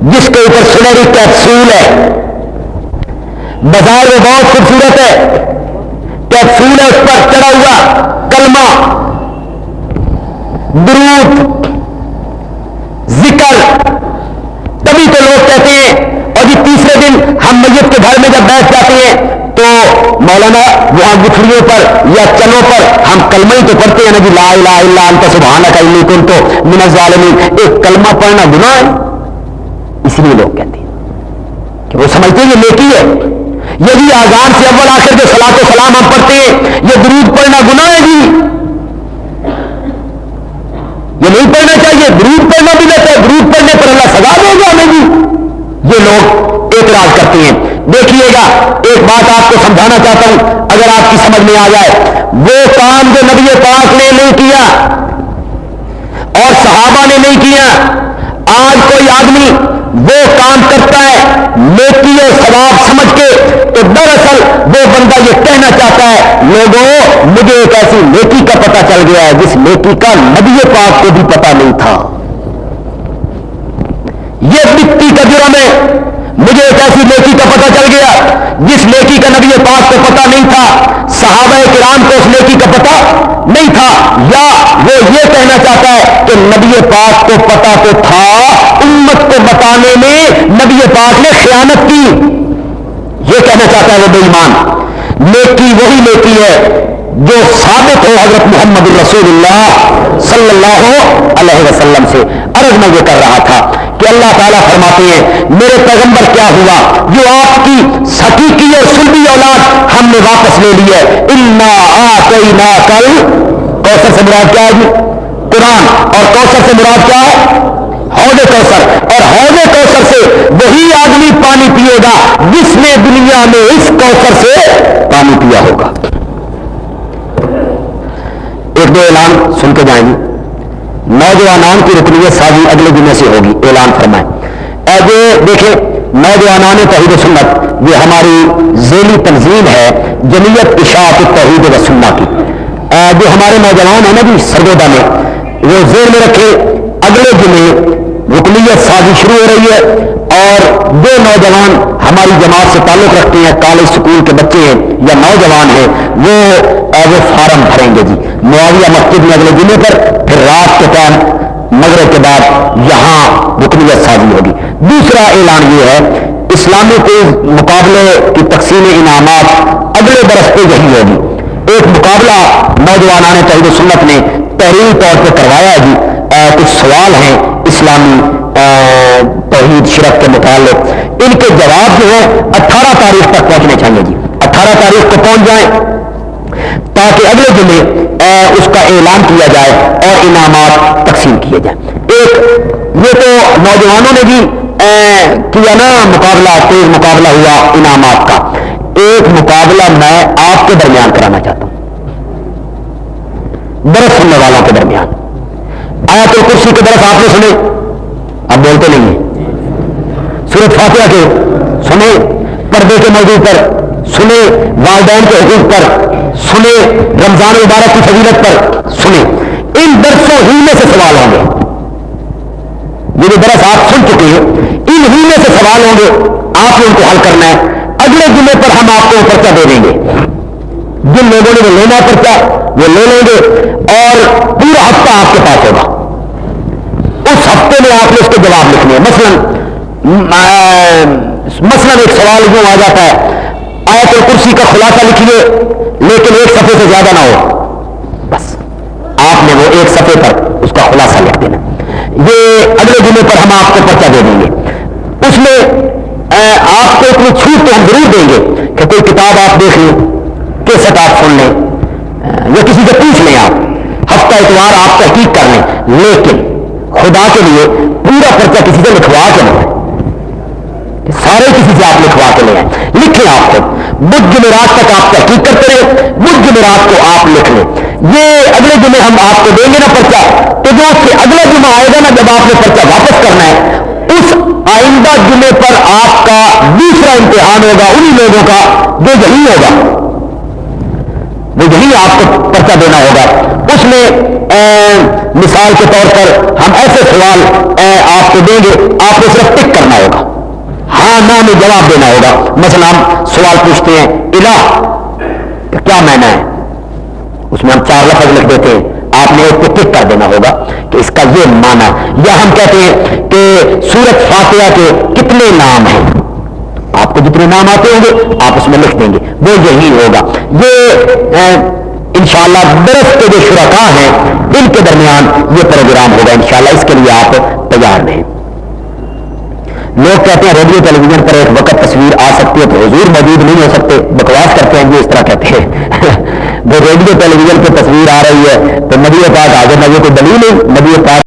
جس کے اوپر سنہری کیپسول ہے، بظاہر وہ بہت خوبصورت ہے، کیپسول ہے، اس پر چڑھا ہوا کلمہ، درود، ذکر، تبھی تو لوگ کہتے ہیں، اور یہ تیسرے دن ہم میت کے گھر میں جب بیٹھ جاتے ہیں تو مولانا وہاں گٹھلیوں پر یا چلوں پر ہم کلمہ ہی تو پڑھتے ہیں نا جی، لا الہ الا انت سبحانک انی کنت من الظالمین۔ ایک کلمہ پڑھنا گناہ ہے، اس لیے لوگ کہتے ہیں کہ وہ سمجھتے ہیں یہ نیکی ہے۔ یہ بھی آذان سے اول آخر جو صلاۃ و سلام ہم پڑھتے ہیں، یہ درود پڑھنا گناہ ہے جی، یہ نہیں پڑھنا چاہیے، درود پڑھنا بھی لیتا ہے، درود پڑھنے پر اللہ سزا دے گا ہمیں جی، یہ لوگ اعتراض کرتے ہیں۔ دیکھیے گا، ایک بات آپ کو سمجھانا چاہتا ہوں اگر آپ کی سمجھ میں آ جائے، وہ کام جو نبی پاک نے نہیں کیا اور صحابہ نے نہیں کیا، آج کوئی آدمی وہ کام کرتا ہے نیکی اور ثواب سمجھ تو دراصل وہ بندہ یہ کہنا چاہتا ہے لوگوں مجھے ایک ایسی نیکی کا پتہ چل گیا ہے جس نیکی کا نبی پاک کو بھی پتہ نہیں تھا. یہ مٹی کا جرم ہے. مجھے ایک ایسی نیکی کا پتہ چل گیا جس نیکی کا نبی پاک کو پتہ نہیں تھا, صحابہ کرام کو اس نیکی کا پتہ نہیں تھا. یا وہ یہ کہنا چاہتا ہے کہ نبی پاک کو پتہ تو تھا, امت کو بتانے میں نبی پاک نے خیانت کی. یہ کہنا چاہتا ہے وہ بے ایمان. نیکی وہی نیکی ہے جو ثابت ہو حضرت محمد رسول اللہ صلی اللہ علیہ وسلم سے. عرض میں یہ کر رہا تھا کہ اللہ تعالیٰ فرماتے ہیں میرے پیغمبر کیا ہوا جو آپ کی حقیقی اور سلبی اولاد ہم نے واپس لے لی ہے. انا آتیناکل, کوثر سے مراد کیا ہے جی؟ قرآن. اور کوثر سے مراد کیا ہے؟ حوض کوثر. اور حوض کوثر سے وہی آدمی پانی پیے گا جس نے دنیا میں اس کوثر سے پانی پیا ہوگا. ایک دو اعلان سن کے جائیں گے. نوجوانان کی رکنیت سازی اگلے جمعے سے ہوگی, اعلان فرمائیں. یہ دیکھیں نوجوانان توحید و سنت یہ ہماری ذیلی تنظیم ہے جمعیت اشاعت توحید و سنت کی. جو ہمارے نوجوان ہیں نا جی سرگودا میں, وہ ذہن میں رکھے اگلے جمعے رکنیت سازی شروع ہو رہی ہے. اور جو نوجوان ہماری جماعت سے تعلق رکھتے ہیں, کالج سکول کے بچے ہیں یا نوجوان ہیں, وہ فارم بھریں گے جی معاویہ مسجد میں اگلے جمعے پر. پھر رات کے ٹائم مغرب کے بعد یہاں رکنیت سازی ہوگی. دوسرا اعلان یہ ہے اسلامی کوئز مقابلے کی تقسیم انعامات اگلے برس پہ یہی ہوگی. ایک مقابلہ نوجوانان توحید و سنت نے تحریری طور پہ کروایا ہے جی. کچھ سوال ہیں اسلامی توحید شرک کے متعلق, ان کے جواب جو ہے 18 تاریخ تک پہنچنے چاہیے جی. 18 تاریخ کو پہنچ جائیں تاکہ اگلے دن اس کا اعلان کیا جائے اور انعامات تقسیم کیے جائیں. ایک یہ تو نوجوانوں نے بھی کیا نا مقابلہ, تیز مقابلہ ہوا انعامات کا. ایک مقابلہ میں آپ کے درمیان کرانا چاہتا ہوں, درس سننے والوں کے درمیان. آیت الکرسی کے درس آپ نے سنے, اب بولتے نہیں ہیں. سورۃ فاتحہ کے سنے, پردے کے موضوع پر سنے, والدین کے حقوق پر سنے, رمضان مبارک کی فضیلت پر سنے. ان درسوں ہی میں سے سوال ہوں گے. یہ جو درس آپ سن چکے ہیں ان ہی میں سے سوال ہوں گے, آپ نے ان کو حل کرنا ہے. اگلے جمعے پر ہم آپ کو پرچہ دے دیں گے. جن لوگوں نے وہ لینا پرچہ وہ لے لیں گے اور پورا ہفتہ آپ کے پاس ہوگا. اس ہفتے میں آپ نے اس کے جواب لکھنے ہیں. مثلاً ایک سوال یوں آ جاتا ہے آیت الکرسی کا خلاصہ لکھیے لیکن ایک صفحے سے زیادہ نہ ہو, بس آپ نے وہ ایک صفحے پر اس کا خلاصہ لکھ دینا. یہ اگلے جمعے پر ہم آپ کو پرچہ دے دیں گے. اس میں آپ کو اتنی چھوٹ تو ہم ضرور دیں گے کہ کوئی کتاب آپ دیکھ لیں, کیسٹ آپ سن لیں, یا کسی سے پوچھ لیں, آپ ہفتہ اتوار آپ تحقیق کر لیں. لیکن خدا کے لیے پورا پرچہ کسی سے لکھوا کے لیں, سارے کسی سے آپ لکھوا کے لیں. لکھیں آپ کو بدھ جمعرات تک آپ تحقیق کرتے رہے, بدھ جمعرات کو آپ لکھ لیں. یہ اگلے جمعے ہم آپ کو دیں گے نا پرچہ, تو جو اس سے اگلا جمعہ آئے گا نا جب آپ نے پرچہ واپس کرنا ہے, اس آئندہ جمعے پر آپ کا دوسرا امتحان ہوگا انہی لوگوں کا جو یہی ہوگا, وہ یہی آپ کو پرچہ دینا ہوگا. اس میں مثال کے طور پر ہم ایسے سوال آپ کو دیں گے, آپ کو صرف ٹک کرنا ہوگا, ہاں نہ میں جواب دینا ہوگا. مثلا ہم سوال پوچھتے ہیں الہ کیا معنی ہے, اس میں ہم 4 لفظ لکھ دیتے ہیں, آپ نے ایک کو ٹک کر دینا ہوگا کہ اس کا یہ معنی. یا ہم کہتے ہیں کہ سورۃ فاتحہ کے کتنے نام ہیں, آپ کو جتنے نام آتے ہوں گے آپ اس میں لکھ دیں گے, وہ یہی ہوگا. یہ انشاءاللہ درس کے جو شرکاء ہیں ان کے درمیان یہ پروگرام ہوگا انشاءاللہ. اس کے لیے آپ تیار رہیں. لوگ کہتے ہیں ریڈیو ٹیلی ویژن پر ایک وقت تصویر آ سکتی ہے تو حضور موجود نہیں ہو سکتے, بکواس کرتے ہیں جو اس طرح کہتے ہیں. وہ ریڈیو ٹیلی ویژن پہ تصویر آ رہی ہے تو نبی پاک حاضر نہ, یہ کوئی دلیل ہے. نبی پاک